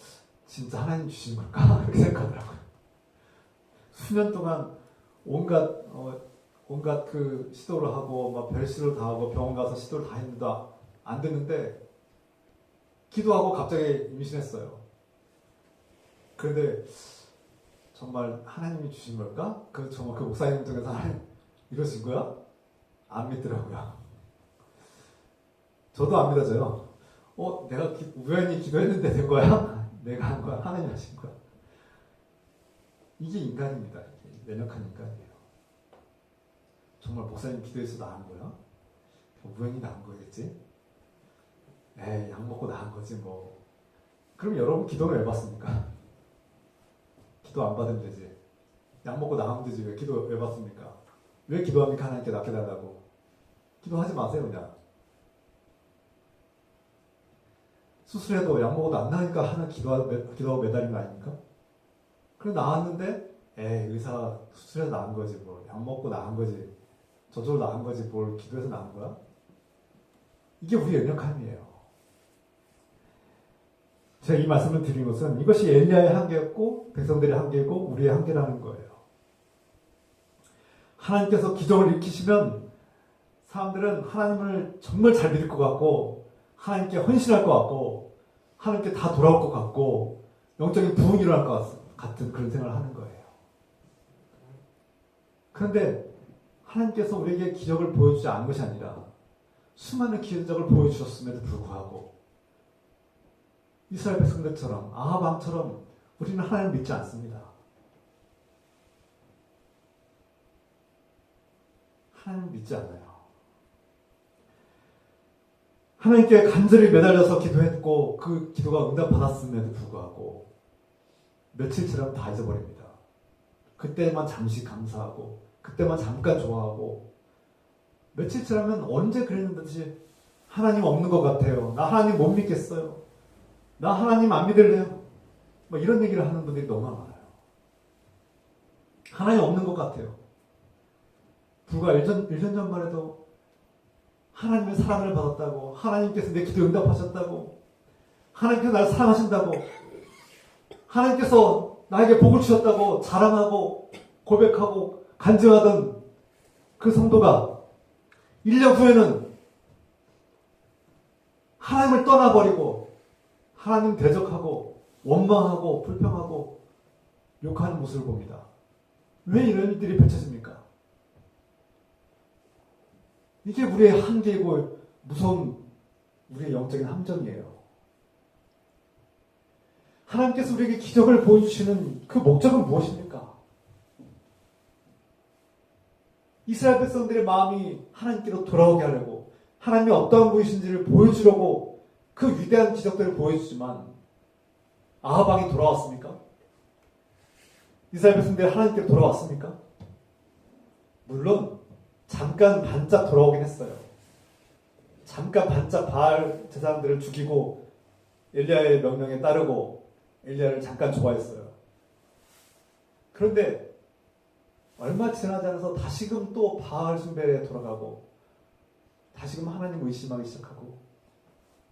진짜 하나님 주신 걸까? 그렇게 생각하더라고요. 수년 동안 온갖 그 시도를 하고 막 별 시도를 다 하고 병원 가서 시도를 다 했는데 안 됐는데 기도하고 갑자기 임신했어요. 그런데 정말 하나님이 주신 걸까? 정말 그 목사님 중에서 하나님 이러신 거야? 안 믿더라고요. 저도 안 믿어져요. 내가 우연히 기도했는데 된 거야? 내가 한 거야? 하나님 하신 거야? 이게 인간입니다. 이게 연약한 인간이에요. 정말 목사님 기도해서 나은 거야? 우연히 나은 거겠지? 약 먹고 나은 거지 뭐. 그럼 여러분 기도는 왜 받습니까? 기도 안 받으면 되지. 약 먹고 나으면 되지. 왜 기도 왜 받습니까? 왜 기도합니까? 하나님께 낫게 달라고. 기도하지 마세요 그냥. 수술해도 약 먹어도 안 나으니까 하나 기도하고 매달린 거 아닙니까? 그래 나았는데 의사 수술해서 나은 거지 뭘. 약 먹고 나은 거지. 저절로 나은 거지 뭘 기도해서 나은 거야? 이게 우리 연약함이에요. 제가 이 말씀을 드린 것은 이것이 엘리야의 한계였고 백성들의 한계고 우리의 한계라는 거예요. 하나님께서 기적을 일으키시면 사람들은 하나님을 정말 잘 믿을 것 같고 하나님께 헌신할 것 같고 하나님께 다 돌아올 것 같고 영적인 부흥이 일어날 것 같은 그런 생각을 하는 거예요. 그런데 하나님께서 우리에게 기적을 보여주지 않은 것이 아니라 수많은 기적을 보여주셨음에도 불구하고 이스라엘 백성들처럼 아합 왕처럼 우리는 하나님을 믿지 않습니다. 하나님을 믿지 않아요. 하나님께 간절히 매달려서 기도했고 그 기도가 응답받았음에도 불구하고 며칠 지나면 다 잊어버립니다. 그때만 잠시 감사하고 그때만 잠깐 좋아하고 며칠 지나면 언제 그랬는지 하나님 없는 것 같아요. 나 하나님 못 믿겠어요. 나 하나님 안 믿을래요. 뭐 이런 얘기를 하는 분들이 너무 많아요. 하나님 없는 것 같아요. 불과 1년 전만 해도 하나님의 사랑을 받았다고, 하나님께서 내 기도 응답하셨다고, 하나님께서 나를 사랑하신다고, 하나님께서 나에게 복을 주셨다고 자랑하고 고백하고 간증하던 그 성도가 1년 후에는 하나님을 떠나버리고 하나님 대적하고 원망하고 불평하고 욕하는 모습을 봅니다. 왜 이런 일들이 펼쳐집니까? 이게 우리의 한계이고 무서운 우리의 영적인 함정이에요. 하나님께서 우리에게 기적을 보여주시는 그 목적은 무엇입니까? 이스라엘 백성들의 마음이 하나님께로 돌아오게 하려고 하나님이 어떠한 분이신지를 보여주려고 그 위대한 기적들을 보여주지만 아합 왕이 돌아왔습니까? 이스라엘 백성들이 하나님께로 돌아왔습니까? 물론 잠깐 반짝 돌아오긴 했어요. 잠깐 반짝 바알 제사장들을 죽이고 엘리야의 명령에 따르고 엘리야를 잠깐 좋아했어요. 그런데 얼마 지나지 않아서 다시금 또 바알 숭배에 돌아가고 다시금 하나님 의심하기 시작하고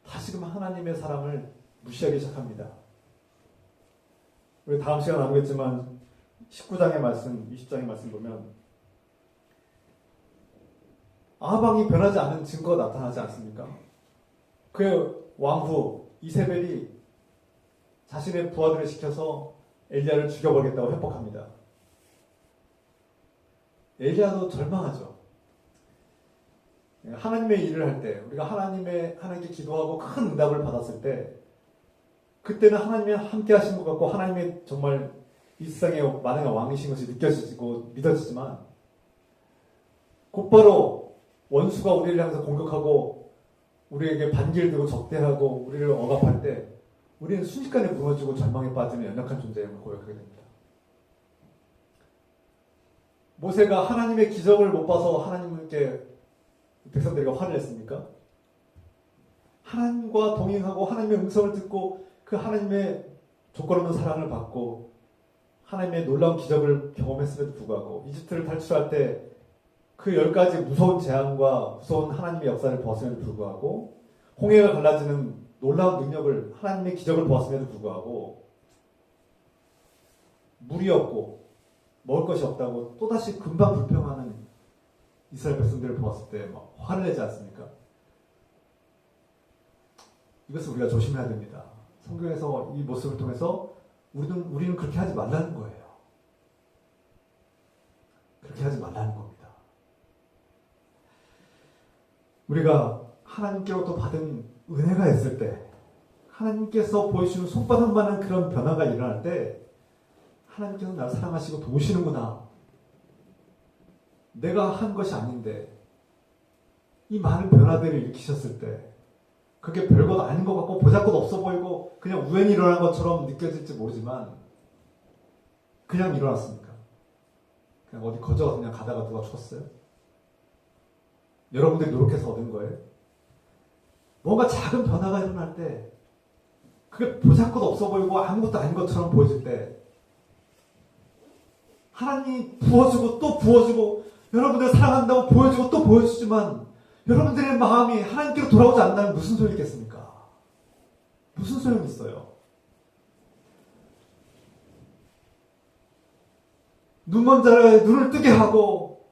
다시금 하나님의 사랑을 무시하기 시작합니다. 우리 다음 시간 나누겠지만 19장의 말씀, 20장의 말씀 보면 아합 왕이 변하지 않는 증거가 나타나지 않습니까? 그 왕후 이세벨이 자신의 부하들을 시켜서 엘리야를 죽여버리겠다고 협박합니다. 엘리야도 절망하죠. 하나님의 일을 할 때, 우리가 하나님께 기도하고 큰 응답을 받았을 때, 그때는 하나님이 함께 하신 것 같고, 하나님이 정말 이 세상에 만왕의 왕이신 것이 느껴지고 믿어지지만, 곧바로 원수가 우리를 향해서 공격하고, 우리에게 반기를 들고 적대하고, 우리를 억압할 때, 우리는 순식간에 무너지고 절망에 빠지면 연약한 존재임을 고백하게 됩니다. 모세가 하나님의 기적을 못 봐서 하나님께 백성들에게 화를 냈습니까? 하나님과 동행하고 하나님의 음성을 듣고 그 하나님의 조건 없는 사랑을 받고 하나님의 놀라운 기적을 경험했음에도 불구하고 이집트를 탈출할 때 그 10가지 무서운 재앙과 무서운 하나님의 역사를 보았음에도 불구하고 홍해가 갈라지는 놀라운 능력을 하나님의 기적을 보았음에도 불구하고 물이 없고 먹을 것이 없다고 또다시 금방 불평하는 이스라엘 백성들을 보았을 때 막 화를 내지 않습니까? 이것을 우리가 조심해야 됩니다. 성경에서 이 모습을 통해서 우리는 그렇게 하지 말라는 거예요. 그렇게 하지 말라는 겁니다. 우리가 하나님께로부터 받은 은혜가 있을 때, 하나님께서 보여주시는 손바닥만한 그런 변화가 일어날 때, 하나님께서 나를 사랑하시고 도우시는구나. 내가 한 것이 아닌데, 이 많은 변화들을 일으키셨을 때, 그게 별것 아닌 것 같고 보잘것 없어 보이고 그냥 우연히 일어난 것처럼 느껴질지 모르지만 그냥 일어났습니까? 그냥 어디 거저 그냥 가다가 누가 죽었어요? 여러분들이 노력해서 얻은 거예요? 뭔가 작은 변화가 일어날 때 그게 보잘것 없어 보이고 아무것도 아닌 것처럼 보여질 때 하나님이 부어주고 또 부어주고 여러분들 사랑한다고 보여주고 또 보여주지만 여러분들의 마음이 하나님께로 돌아오지 않는다면 무슨 소용이 있겠습니까? 무슨 소용이 있어요? 눈먼 자의 눈을 뜨게 하고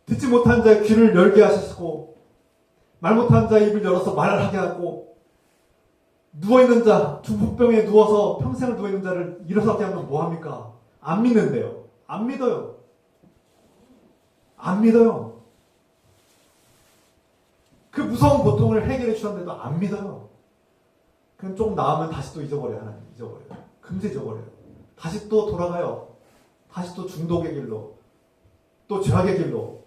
듣지 못한 자의 귀를 열게 하시고 말 못한 자의 입을 열어서 말을 하게 하고 누워있는 자, 중풍병에 누워서 평생을 누워있는 자를 일어서게 하면 뭐합니까? 안 믿는데요. 안 믿어요. 안 믿어요. 그 무서운 고통을 해결해 주셨는데도 안 믿어요. 그냥 조금 나으면 다시 또 잊어버려요. 하나님 잊어버려요. 금세 잊어버려요. 다시 또 돌아가요. 다시 또 중독의 길로, 또 죄악의 길로,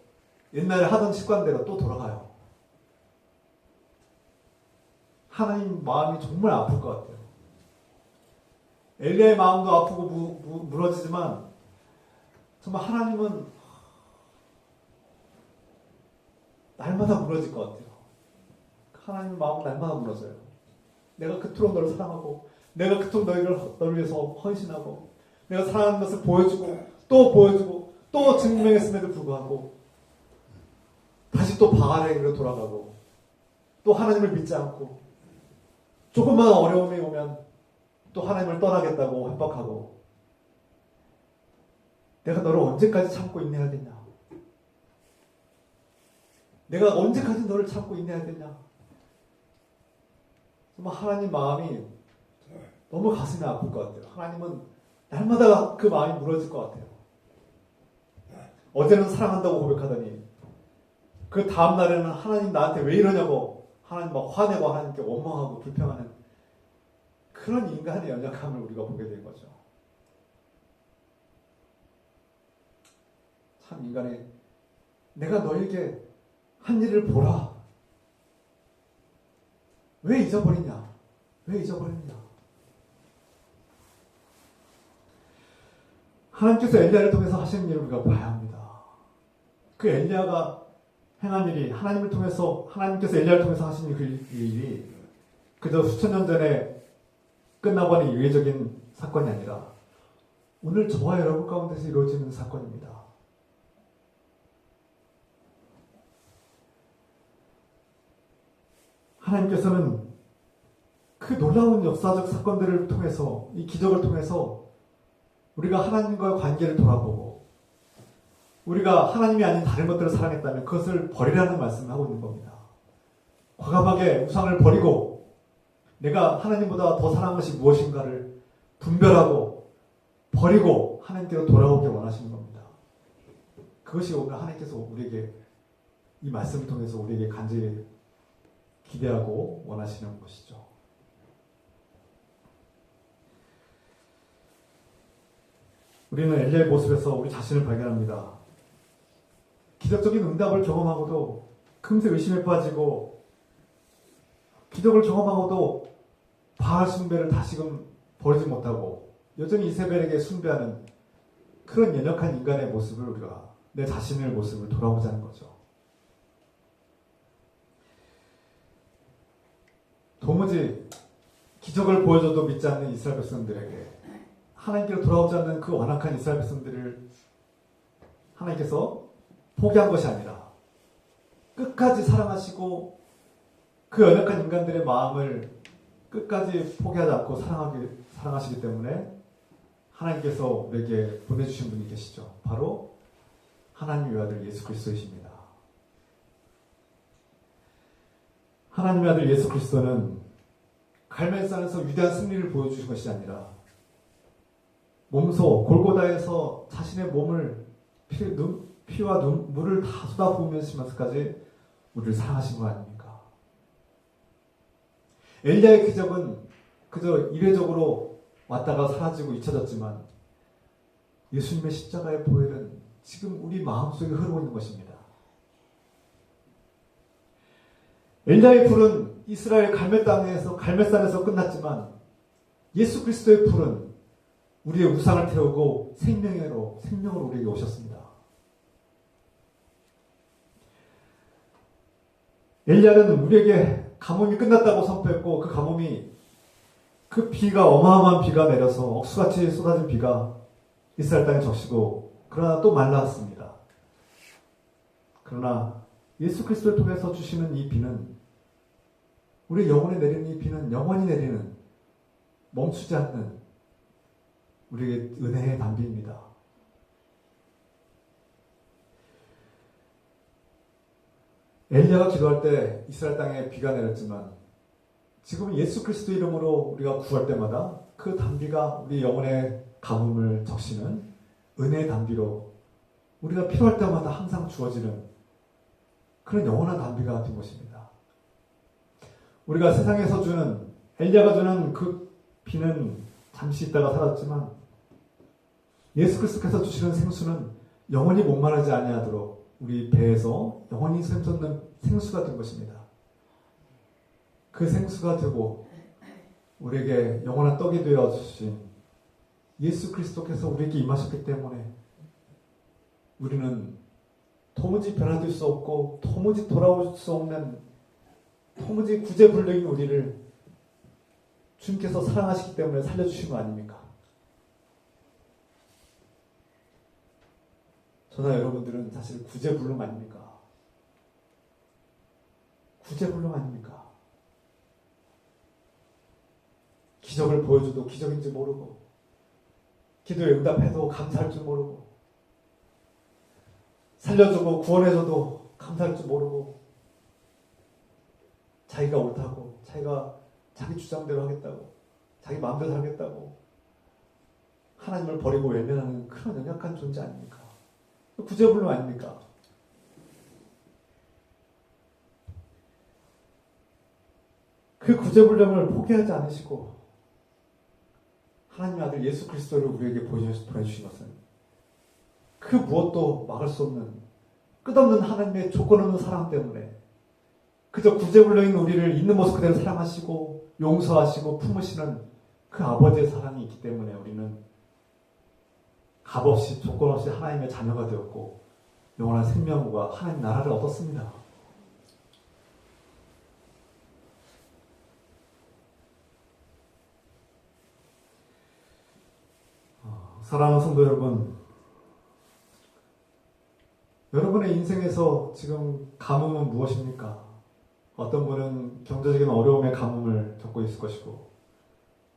옛날에 하던 습관대로 또 돌아가요. 하나님 마음이 정말 아플 것 같아요. 엘리야의 마음도 아프고 무너지지만 정말 하나님은 날마다 무너질 것 같아요. 하나님 마음은 날마다 무너져요. 내가 그토록 너를 사랑하고 내가 그토록 너를 위해서 헌신하고 내가 사랑하는 것을 보여주고 또 증명했음에도 불구하고 다시 또 바알에게로 돌아가고 또 하나님을 믿지 않고 조금만 어려움이 오면 또 하나님을 떠나겠다고 협박하고 내가 너를 언제까지 참고 인내하겠냐? 내가 언제까지 너를 참고 인내하겠냐? 정말 하나님 마음이 너무 가슴이 아플 것 같아요. 하나님은 날마다 그 마음이 무너질 것 같아요. 어제는 사랑한다고 고백하더니 그 다음 날에는 하나님 나한테 왜 이러냐고 하나님 막 화내고 하나님께 원망하고 불평하는 그런 인간의 연약함을 우리가 보게 된 거죠. 참 인간이 내가 너에게 한 일을 보라. 왜 잊어버리냐? 왜 잊어버리냐? 하나님께서 엘리야를 통해서 하신 일을 우리가 봐야 합니다. 그 엘리야가 행한 일이 하나님을 통해서 하나님께서 엘리야를 통해서 하신 그 일이 그저 수천 년 전에 끝나버린 유해적인 사건이 아니라 오늘 저와 여러분 가운데서 이루어지는 사건입니다. 하나님께서는 그 놀라운 역사적 사건들을 통해서 이 기적을 통해서 우리가 하나님과의 관계를 돌아보고 우리가 하나님이 아닌 다른 것들을 사랑했다면 그것을 버리라는 말씀을 하고 있는 겁니다. 과감하게 우상을 버리고 내가 하나님보다 더 사랑하는 것이 무엇인가를 분별하고 버리고 하나님께로 돌아오길 원하시는 겁니다. 그것이 오늘 하나님께서 우리에게 이 말씀을 통해서 우리에게 간절히 기대하고 원하시는 것이죠. 우리는 엘리야의 모습에서 우리 자신을 발견합니다. 기적적인 응답을 경험하고도 금세 의심에 빠지고 기적을 경험하고도 바알 숭배를 다시금 버리지 못하고 여전히 이세벨에게 숭배하는 그런 연약한 인간의 모습을 우리가 내 자신의 모습을 돌아보자는 거죠. 도무지 기적을 보여줘도 믿지 않는 이스라엘 백성들에게 하나님께로 돌아오지 않는 그 완악한 이스라엘 백성들을 하나님께서 포기한 것이 아니라 끝까지 사랑하시고 그 연약한 인간들의 마음을 끝까지 포기하지 않고 사랑하시기 때문에 하나님께서 우리에게 보내주신 분이 계시죠. 바로 하나님의 아들 예수 그리스도이십니다. 하나님의 아들 예수 그리스도는 갈멜산에서 위대한 승리를 보여주신 것이 아니라 몸소 골고다에서 자신의 몸을 피와 눈물을 다 쏟아부으면서까지 우리를 사랑하신 거 아닙니까? 엘리야의 기적은 그저 이례적으로 왔다가 사라지고 잊혀졌지만 예수님의 십자가의 보혈은 지금 우리 마음속에 흐르고 있는 것입니다. 엘리야의 불은 이스라엘 갈멜산에서 끝났지만 예수 그리스도의 불은 우리의 우상을 태우고 생명으로 우리에게 오셨습니다. 엘리야는 우리에게 가뭄이 끝났다고 선포했고 그 비가 어마어마한 비가 내려서 억수같이 쏟아진 비가 이스라엘 땅에 적시고 그러나 또 말라왔습니다. 그러나 예수 그리스도를 통해서 주시는 이 비는 우리 영혼에 내리는 이 비는 영원히 내리는 멈추지 않는 우리에게 은혜의 담비입니다. 엘리야가 기도할 때 이스라엘 땅에 비가 내렸지만 지금은 예수 그리스도 이름으로 우리가 구할 때마다 그 담비가 우리 영혼의 가뭄을 적시는 은혜의 담비로 우리가 필요할 때마다 항상 주어지는 그런 영원한 담비가 된 것입니다. 우리가 세상에서 주는 엘리야가 주는 그 비는 잠시 있다가 사라졌지만 예수 그리스도께서 주시는 생수는 영원히 목마르지 아니하도록 우리 배에서 영원히 샘솟는 생수가 된 것입니다. 그 생수가 되고 우리에게 영원한 떡이 되어 주신 예수 그리스도께서 우리에게 임하셨기 때문에 우리는 도무지 변화될 수 없고 도무지 돌아올 수 없는 도무지 구제불능인 우리를 주님께서 사랑하시기 때문에 살려주신 거 아닙니까? 저나 여러분들은 사실 구제불능 아닙니까? 구제불능 아닙니까? 기적을 보여줘도 기적인지 모르고 기도에 응답해도 감사할 줄 모르고 살려주고 구원해줘도 감사할 줄 모르고 자기가 옳다고 자기가 자기 주장대로 하겠다고 자기 마음대로 살겠다고 하나님을 버리고 외면하는 그런 연약한 존재 아닙니까? 구제불능 아닙니까? 그 구제불능을 포기하지 않으시고 하나님의 아들 예수 그리스도를 우리에게 보내주신 것은 그 무엇도 막을 수 없는 끝없는 하나님의 조건 없는 사랑 때문에 그저 구제불능인 우리를 있는 모습 그대로 사랑하시고 용서하시고 품으시는 그 아버지의 사랑이 있기 때문에 우리는 값없이 조건 없이 하나님의 자녀가 되었고 영원한 생명과 하나님 나라를 얻었습니다. 사랑하는 성도 여러분, 여러분의 인생에서 지금 가뭄은 무엇입니까? 어떤 분은 경제적인 어려움의 가뭄을 겪고 있을 것이고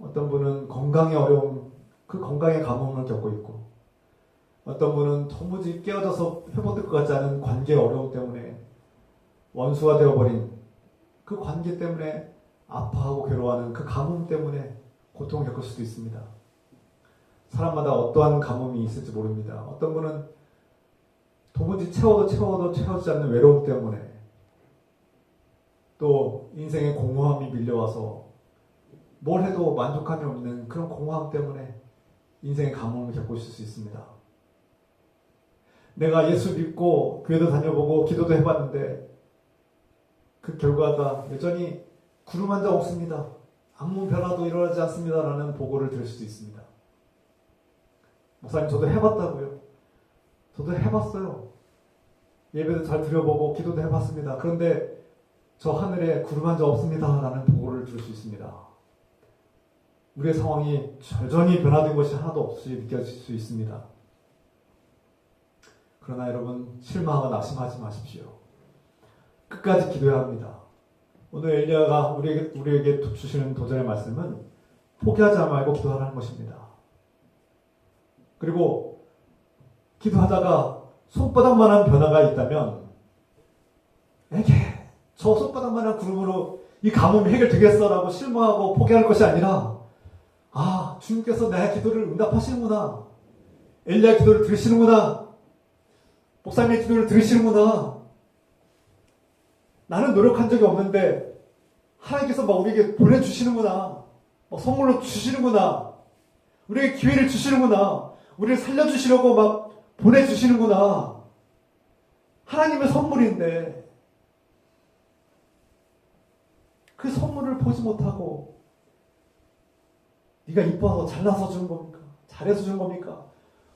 어떤 분은 건강의 어려움, 그 건강의 가뭄을 겪고 있고 어떤 분은 도무지 깨어져서 회복될 것 같지 않은 관계의 어려움 때문에 원수가 되어버린 그 관계 때문에 아파하고 괴로워하는 그 가뭄 때문에 고통을 겪을 수도 있습니다. 사람마다 어떠한 가뭄이 있을지 모릅니다. 어떤 분은 도무지 채워도 채워지지 않는 외로움 때문에 또 인생의 공허함이 밀려와서 뭘 해도 만족감이 없는 그런 공허함 때문에 인생의 가뭄을 겪고 있을 수 있습니다. 내가 예수 믿고 교회도 다녀보고 기도도 해봤는데 그 결과가 여전히 구름 한 장 없습니다. 아무 변화도 일어나지 않습니다. 라는 보고를 들을 수도 있습니다. 목사님, 저도 해봤다고요. 저도 해봤어요. 예배도 잘 드려보고 기도도 해봤습니다. 그런데 저 하늘에 구름 한 점 없습니다. 라는 보고를 들을 수 있습니다. 우리의 상황이 여전히 변화된 것이 하나도 없이 느껴질 수 있습니다. 그러나 여러분 실망하고 낙심하지 마십시오. 끝까지 기도해야 합니다. 오늘 엘리야가 우리에게 주시는 도전의 말씀은 포기하지 말고 기도하라는 것입니다. 그리고 기도하다가 손바닥만한 변화가 있다면 저 손바닥만한 구름으로 이 가뭄이 해결되겠어라고 실망하고 포기할 것이 아니라 주님께서 내 기도를 응답하시는구나. 엘리야 기도를 들으시는구나. 목사님의 기도를 들으시는구나. 나는 노력한 적이 없는데 하나님께서 막 우리에게 보내주시는구나. 막 선물로 주시는구나. 우리에게 기회를 주시는구나. 우리를 살려주시려고 막 보내주시는구나. 하나님의 선물인데 그 선물을 보지 못하고 네가 이뻐서 잘나서 주는 겁니까? 잘해서 주는 겁니까?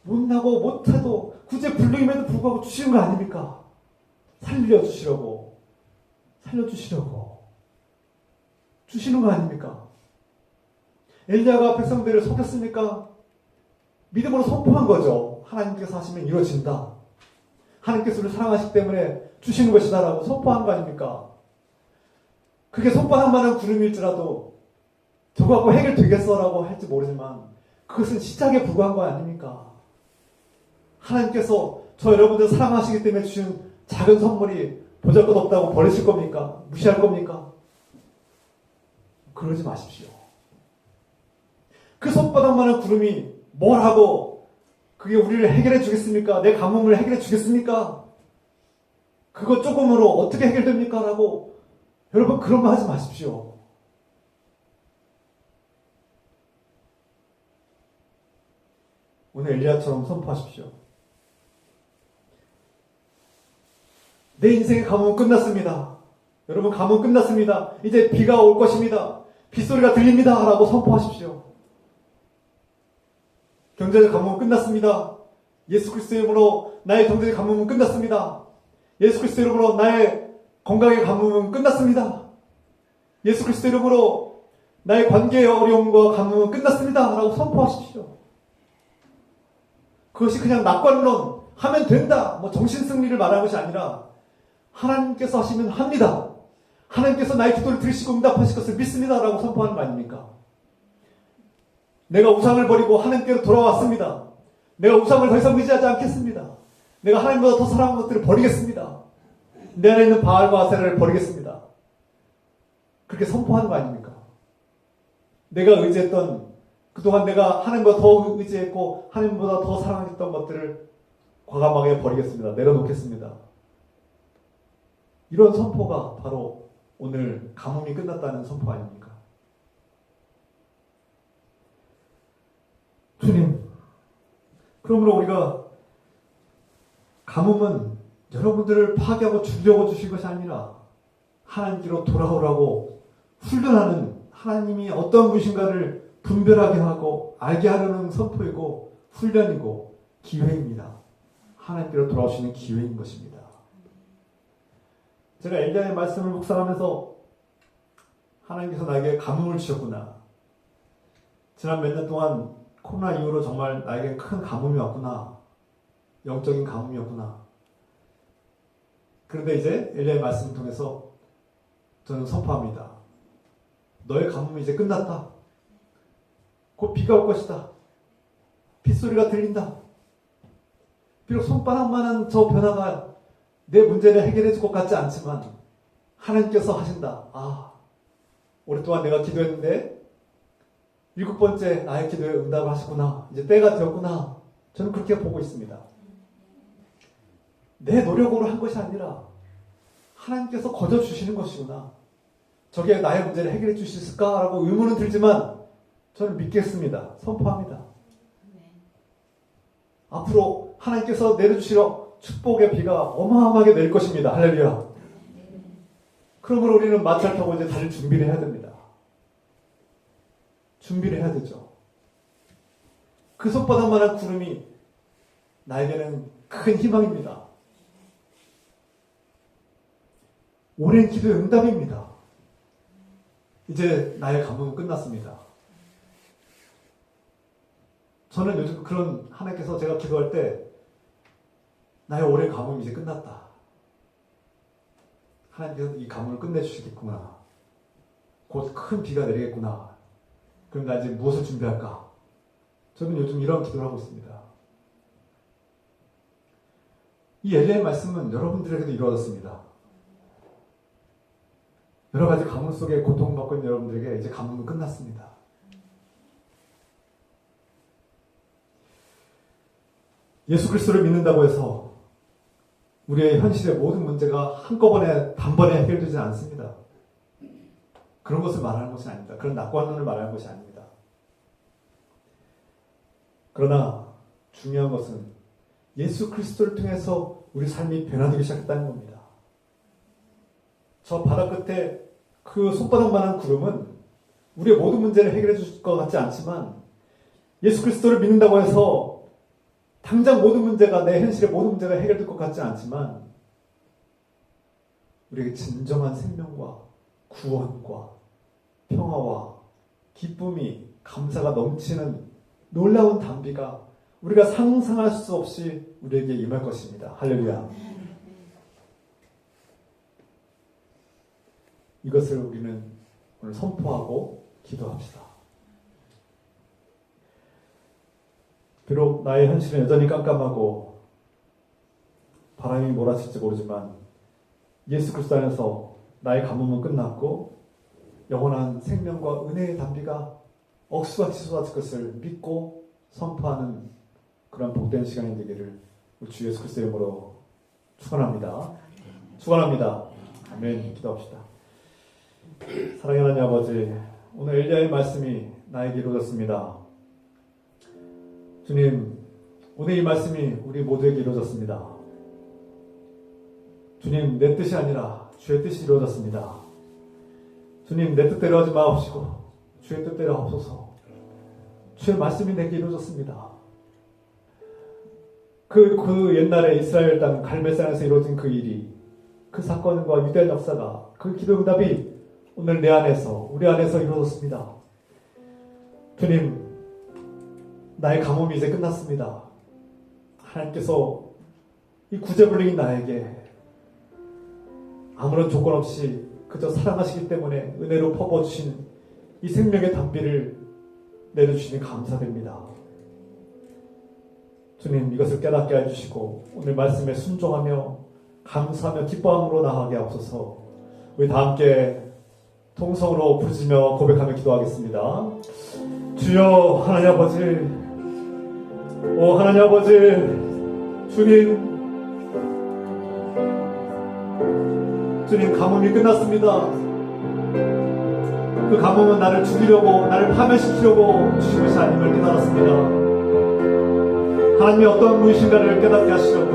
못나고 못해도 구제불능임에도 불구하고 주시는 거 아닙니까? 살려주시려고 주시는 거 아닙니까? 엘리야가 백성들을 속였습니까? 믿음으로 선포한 거죠. 하나님께서 하시면 이루어진다. 하나님께서 우리를 사랑하시기 때문에 주시는 것이다 라고 선포한 거 아닙니까? 그게 손바닥만한 구름일지라도 저거 갖고 해결되겠어 라고 할지 모르지만 그것은 시작에 불과한 거 아닙니까? 하나님께서 저 여러분들 사랑하시기 때문에 주신 작은 선물이 보잘것없다고 버리실 겁니까? 무시할 겁니까? 그러지 마십시오. 그 손바닥만한 구름이 뭘 하고 그게 우리를 해결해 주겠습니까? 내 가뭄을 해결해 주겠습니까? 그거 조금으로 어떻게 해결됩니까? 라고 여러분 그런 말 하지 마십시오. 오늘 엘리야처럼 선포하십시오. 내 인생의 가뭄은 끝났습니다. 여러분 가뭄 끝났습니다. 이제 비가 올 것입니다. 빗소리가 들립니다. 라고 선포하십시오. 경제적 가뭄은 끝났습니다. 예수 그리스도 이름으로 나의 경제적 가뭄은 끝났습니다. 예수 그리스도 이름으로 나의 건강의 가뭄은 끝났습니다. 예수 그리스도 이름으로 나의 관계의 어려움과 가뭄은 끝났습니다. 라고 선포하십시오. 그것이 그냥 낙관론 하면 된다. 정신승리를 말하는 것이 아니라 하나님께서 하시면 합니다. 하나님께서 나의 기도를 들으시고 응답하실 것을 믿습니다. 라고 선포하는 거 아닙니까? 내가 우상을 버리고 하나님께로 돌아왔습니다. 내가 우상을 더 이상 의지하지 않겠습니다. 내가 하나님보다 더 사랑하는 것들을 버리겠습니다. 내 안에 있는 바알과 아세라를 버리겠습니다. 그렇게 선포하는 거 아닙니까? 내가 의지했던 그동안 내가 하나님보다 더 의지했고 하나님보다 더 사랑했던 것들을 과감하게 버리겠습니다. 내려놓겠습니다. 이런 선포가 바로 오늘 가뭄이 끝났다는 선포 아닙니까? 주님, 그러므로 우리가 가뭄은 여러분들을 파괴하고 죽이려고 주신 것이 아니라 하나님께로 돌아오라고 훈련하는 하나님이 어떤 분이신가를 분별하게 하고 알게 하려는 선포이고 훈련이고 기회입니다. 하나님께로 돌아오시는 기회인 것입니다. 제가 엘리야의 말씀을 묵상하면서 하나님께서 나에게 가뭄을 주셨구나. 지난 몇 년 동안 코로나 이후로 정말 나에게 큰 가뭄이 왔구나. 영적인 가뭄이었구나. 그런데 이제 엘리야의 말씀을 통해서 저는 선포합니다. 너의 가뭄이 이제 끝났다. 곧 비가 올 것이다. 빗소리가 들린다. 비록 손바닥만한 저 변화가 내 문제를 해결해 줄 것 같지 않지만 하나님께서 하신다. 오랫동안 내가 기도했는데 7번째 나의 기도에 응답을 하셨구나. 이제 때가 되었구나. 저는 그렇게 보고 있습니다. 내 노력으로 한 것이 아니라 하나님께서 거저 주시는 것이구나. 저게 나의 문제를 해결해 주실 수 있을까라고 의문은 들지만 저는 믿겠습니다. 선포합니다. 앞으로 하나님께서 내려주시려 축복의 비가 어마어마하게 내릴 것입니다. 할렐루야. 그러므로 우리는 마차를 타고 이제 달릴 준비를 해야 됩니다. 준비를 해야 되죠. 그 손바닥만한 구름이 나에게는 큰 희망입니다. 오랜 기도의 응답입니다. 이제 나의 가뭄은 끝났습니다. 저는 요즘 그런 하나님께서 제가 기도할 때 나의 오랜 가뭄이 이제 끝났다. 하나님께서 이 가뭄을 끝내주시겠구나. 곧 큰 비가 내리겠구나. 그럼 나 이제 무엇을 준비할까? 저는 요즘 이런 기도를 하고 있습니다. 이 엘리야의 말씀은 여러분들에게도 이루어졌습니다. 여러 가지 가뭄 속에 고통받고 있는 여러분들에게 이제 가뭄은 끝났습니다. 예수 그리스도를 믿는다고 해서 우리의 현실의 모든 문제가 한꺼번에 단번에 해결되지 않습니다. 그런 것을 말하는 것이 아닙니다. 그런 낙관론을 말하는 것이 아닙니다. 그러나 중요한 것은 예수 그리스도를 통해서 우리 삶이 변화되기 시작했다는 겁니다. 저 바다 끝에 그 손바닥만한 구름은 우리의 모든 문제를 해결해 줄 것 같지 않지만 예수 그리스도를 믿는다고 해서 당장 모든 문제가 내 현실의 모든 문제가 해결될 것 같지 않지만 우리에게 진정한 생명과 구원과 평화와 기쁨이 감사가 넘치는 놀라운 단비가 우리가 상상할 수 없이 우리에게 임할 것입니다. 할렐루야. 이것을 우리는 오늘 선포하고 기도합시다. 비록 나의 현실은 여전히 깜깜하고 바람이 몰아칠지 모르지만 예수 그리스도 안에서 나의 가뭄은 끝났고 영원한 생명과 은혜의 단비가 억수같이 쏟아질 것을 믿고 선포하는 그런 복된 시간이 되기를 주 예수 그리스도의 이름으로 축원합니다. 축원합니다. 아멘. 기도합시다. 사랑하는 하나님 아버지, 오늘 엘리야의 말씀이 나에게 이루어졌습니다. 주님, 오늘 이 말씀이 우리 모두에게 이루어졌습니다. 주님, 내 뜻이 아니라 주의 뜻이 이루어졌습니다. 주님, 내 뜻대로 하지 마옵시고 주의 뜻대로 하옵소서. 주의 말씀이 내게 이루어졌습니다. 그 옛날에 이스라엘 땅 갈멜산에서 이루어진 그 일이, 그 사건과 위대한 역사가, 그 기도 응답이 오늘 내 안에서, 우리 안에서 이루어졌습니다. 주님, 나의 가뭄이 이제 끝났습니다. 하나님께서 이 구제불능인 나에게 아무런 조건 없이 그저 사랑하시기 때문에 은혜로 퍼부어주신 이 생명의 단비를 내려주시니 감사드립니다. 주님, 이것을 깨닫게 해주시고 오늘 말씀에 순종하며 감사하며 기뻐함으로 나아가게 하옵소서. 우리 다 함께 통성으로 부르짖으며 고백하며 기도하겠습니다. 주여 하나님 아버지, 오 하나님 아버지, 주님 가뭄이 끝났습니다. 그 가뭄은 나를 죽이려고, 나를 파멸시키려고 주신 것이 아님을 깨달았습니다. 하나님이 어떤 분이신가를 깨닫게 하시려고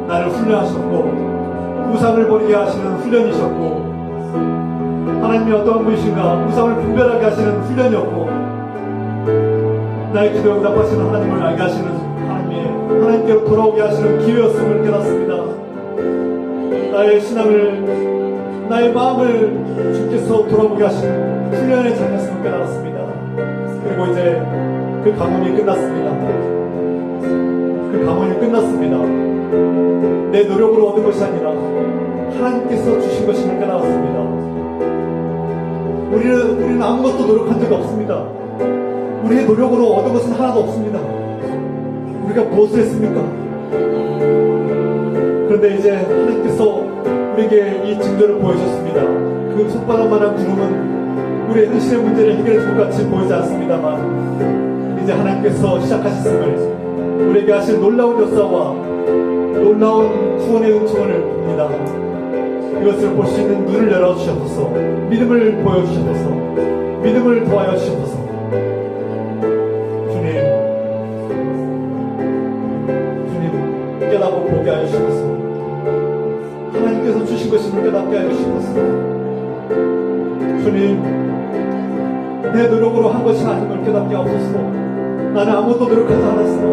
나를 훈련하셨고, 우상을 버리게 하시는 훈련이셨고, 하나님이 어떤 분이신가 우상을 분별하게 하시는 훈련이었고, 나의 기도 응답하시는 하나님을 알게 하시는 하나님께로 돌아오게 하시는 기회였음을 깨닫습니다. 나의 신앙을, 나의 마음을 주께서 돌아보게 하시는 훈련의 장이었음을 깨달았습니다. 그리고 이제 그 가뭄이 끝났습니다. 그 가뭄이 끝났습니다. 내 노력으로 얻은 것이 아니라 하나님께서 주신 것임을 깨달았습니다. 우리는 아무것도 노력한 적이 없습니다. 우리의 노력으로 얻은 것은 하나도 없습니다. 우리가 무엇을 했습니까? 그런데 이제 하나님께서 우리에게 이 징조를 보여주셨습니다. 그 손바닥만한 구름은 우리의 현실의 문제를 해결해 줄 것 같이 보이지 않습니다만, 이제 하나님께서 시작하셨음을, 우리에게 하신 놀라운 역사와 놀라운 구원의 은총을 봅니다. 이것을 볼 수 있는 눈을 열어주셔서, 믿음을 보여주셔서, 믿음을 더하여 주셔서, 주님 깨닫고 보게 하여 주셔서, 하나님께서 주신 것임을 깨닫게 하여 주셔서, 주님 내 노력으로 한 것이 아님을 깨닫게 하옵소서. 나는 아무것도 노력하지 않았으나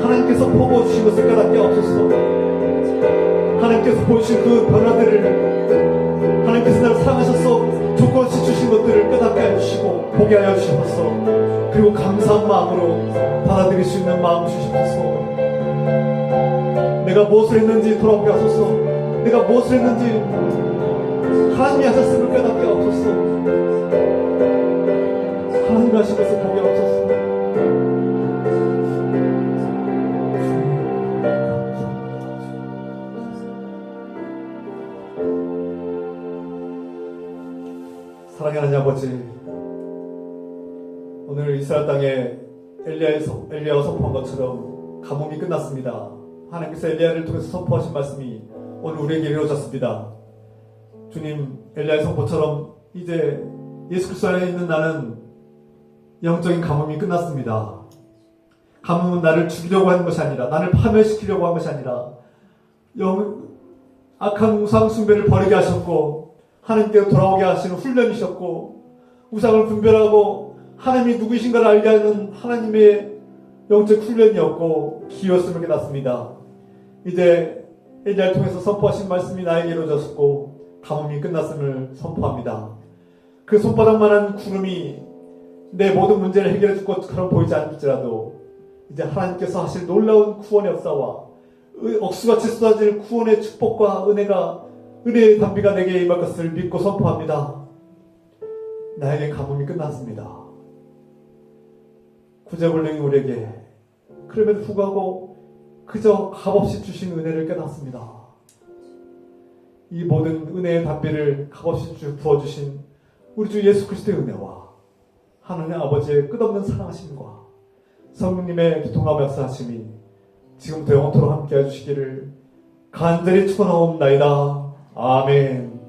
하나님께서 퍼부어 주신 것을 깨닫게 하옵소서. 하나님께서 보여주신 그 변화들을, 하나님께서 나를 사랑하셔서 조건 없이 주신 것들을 깨닫게 해주시고 보게 하여 주셔서, 그리고 감사한 마음으로 받아들일 수 있는 마음 주셔서, 내가 무엇을 했는지 돌아보게 하소서. 내가 무엇을 했는지 하나님이 하셨음을 깨닫게 하소서. 하나님이 하신 것을 보게 하소서. 사랑하는 하나님 아버지, 오늘 이스라엘 땅에 엘리야가 선포한 것처럼 가뭄이 끝났습니다. 하나님께서 엘리야를 통해서 선포하신 말씀이 오늘 우리에게 이루어졌습니다. 주님, 엘리야의 선포처럼 이제 예수 그리스도 안에 있는 나는 영적인 가뭄이 끝났습니다. 가뭄은 나를 죽이려고 하는 것이 아니라, 나를 파멸시키려고 하는 것이 아니라 악한 우상 숭배를 버리게 하셨고 하나님께로 돌아오게 하시는 훈련이셨고, 우상을 분별하고 하나님이 누구이신가를 알게 하는 하나님의 영적 훈련이었고 기회였음을 깨닫습니다. 이제 엘리야를 통해서 선포하신 말씀이 나에게 이루어졌고 가뭄이 끝났음을 선포합니다. 그 손바닥만한 구름이 내 모든 문제를 해결해 줄 것처럼 보이지 않을지라도 이제 하나님께서 하실 놀라운 구원의 역사와 억수같이 쏟아질 구원의 축복과 은혜의 담비가 내게 임할 것을 믿고 선포합니다. 나에게 가뭄이 끝났습니다. 구제불능이 우리에게 그럼에도 불구하고 그저 값없이 주신 은혜를 깨닫습니다. 이 모든 은혜의 담비를 값없이 부어주신 우리 주 예수 그리스도의 은혜와 하나님 아버지의 끝없는 사랑하심과 성령님의 교통하며 역사하심이 지금부터 영원토록 함께해 주시기를 간절히 축원하옵나이다. 아멘.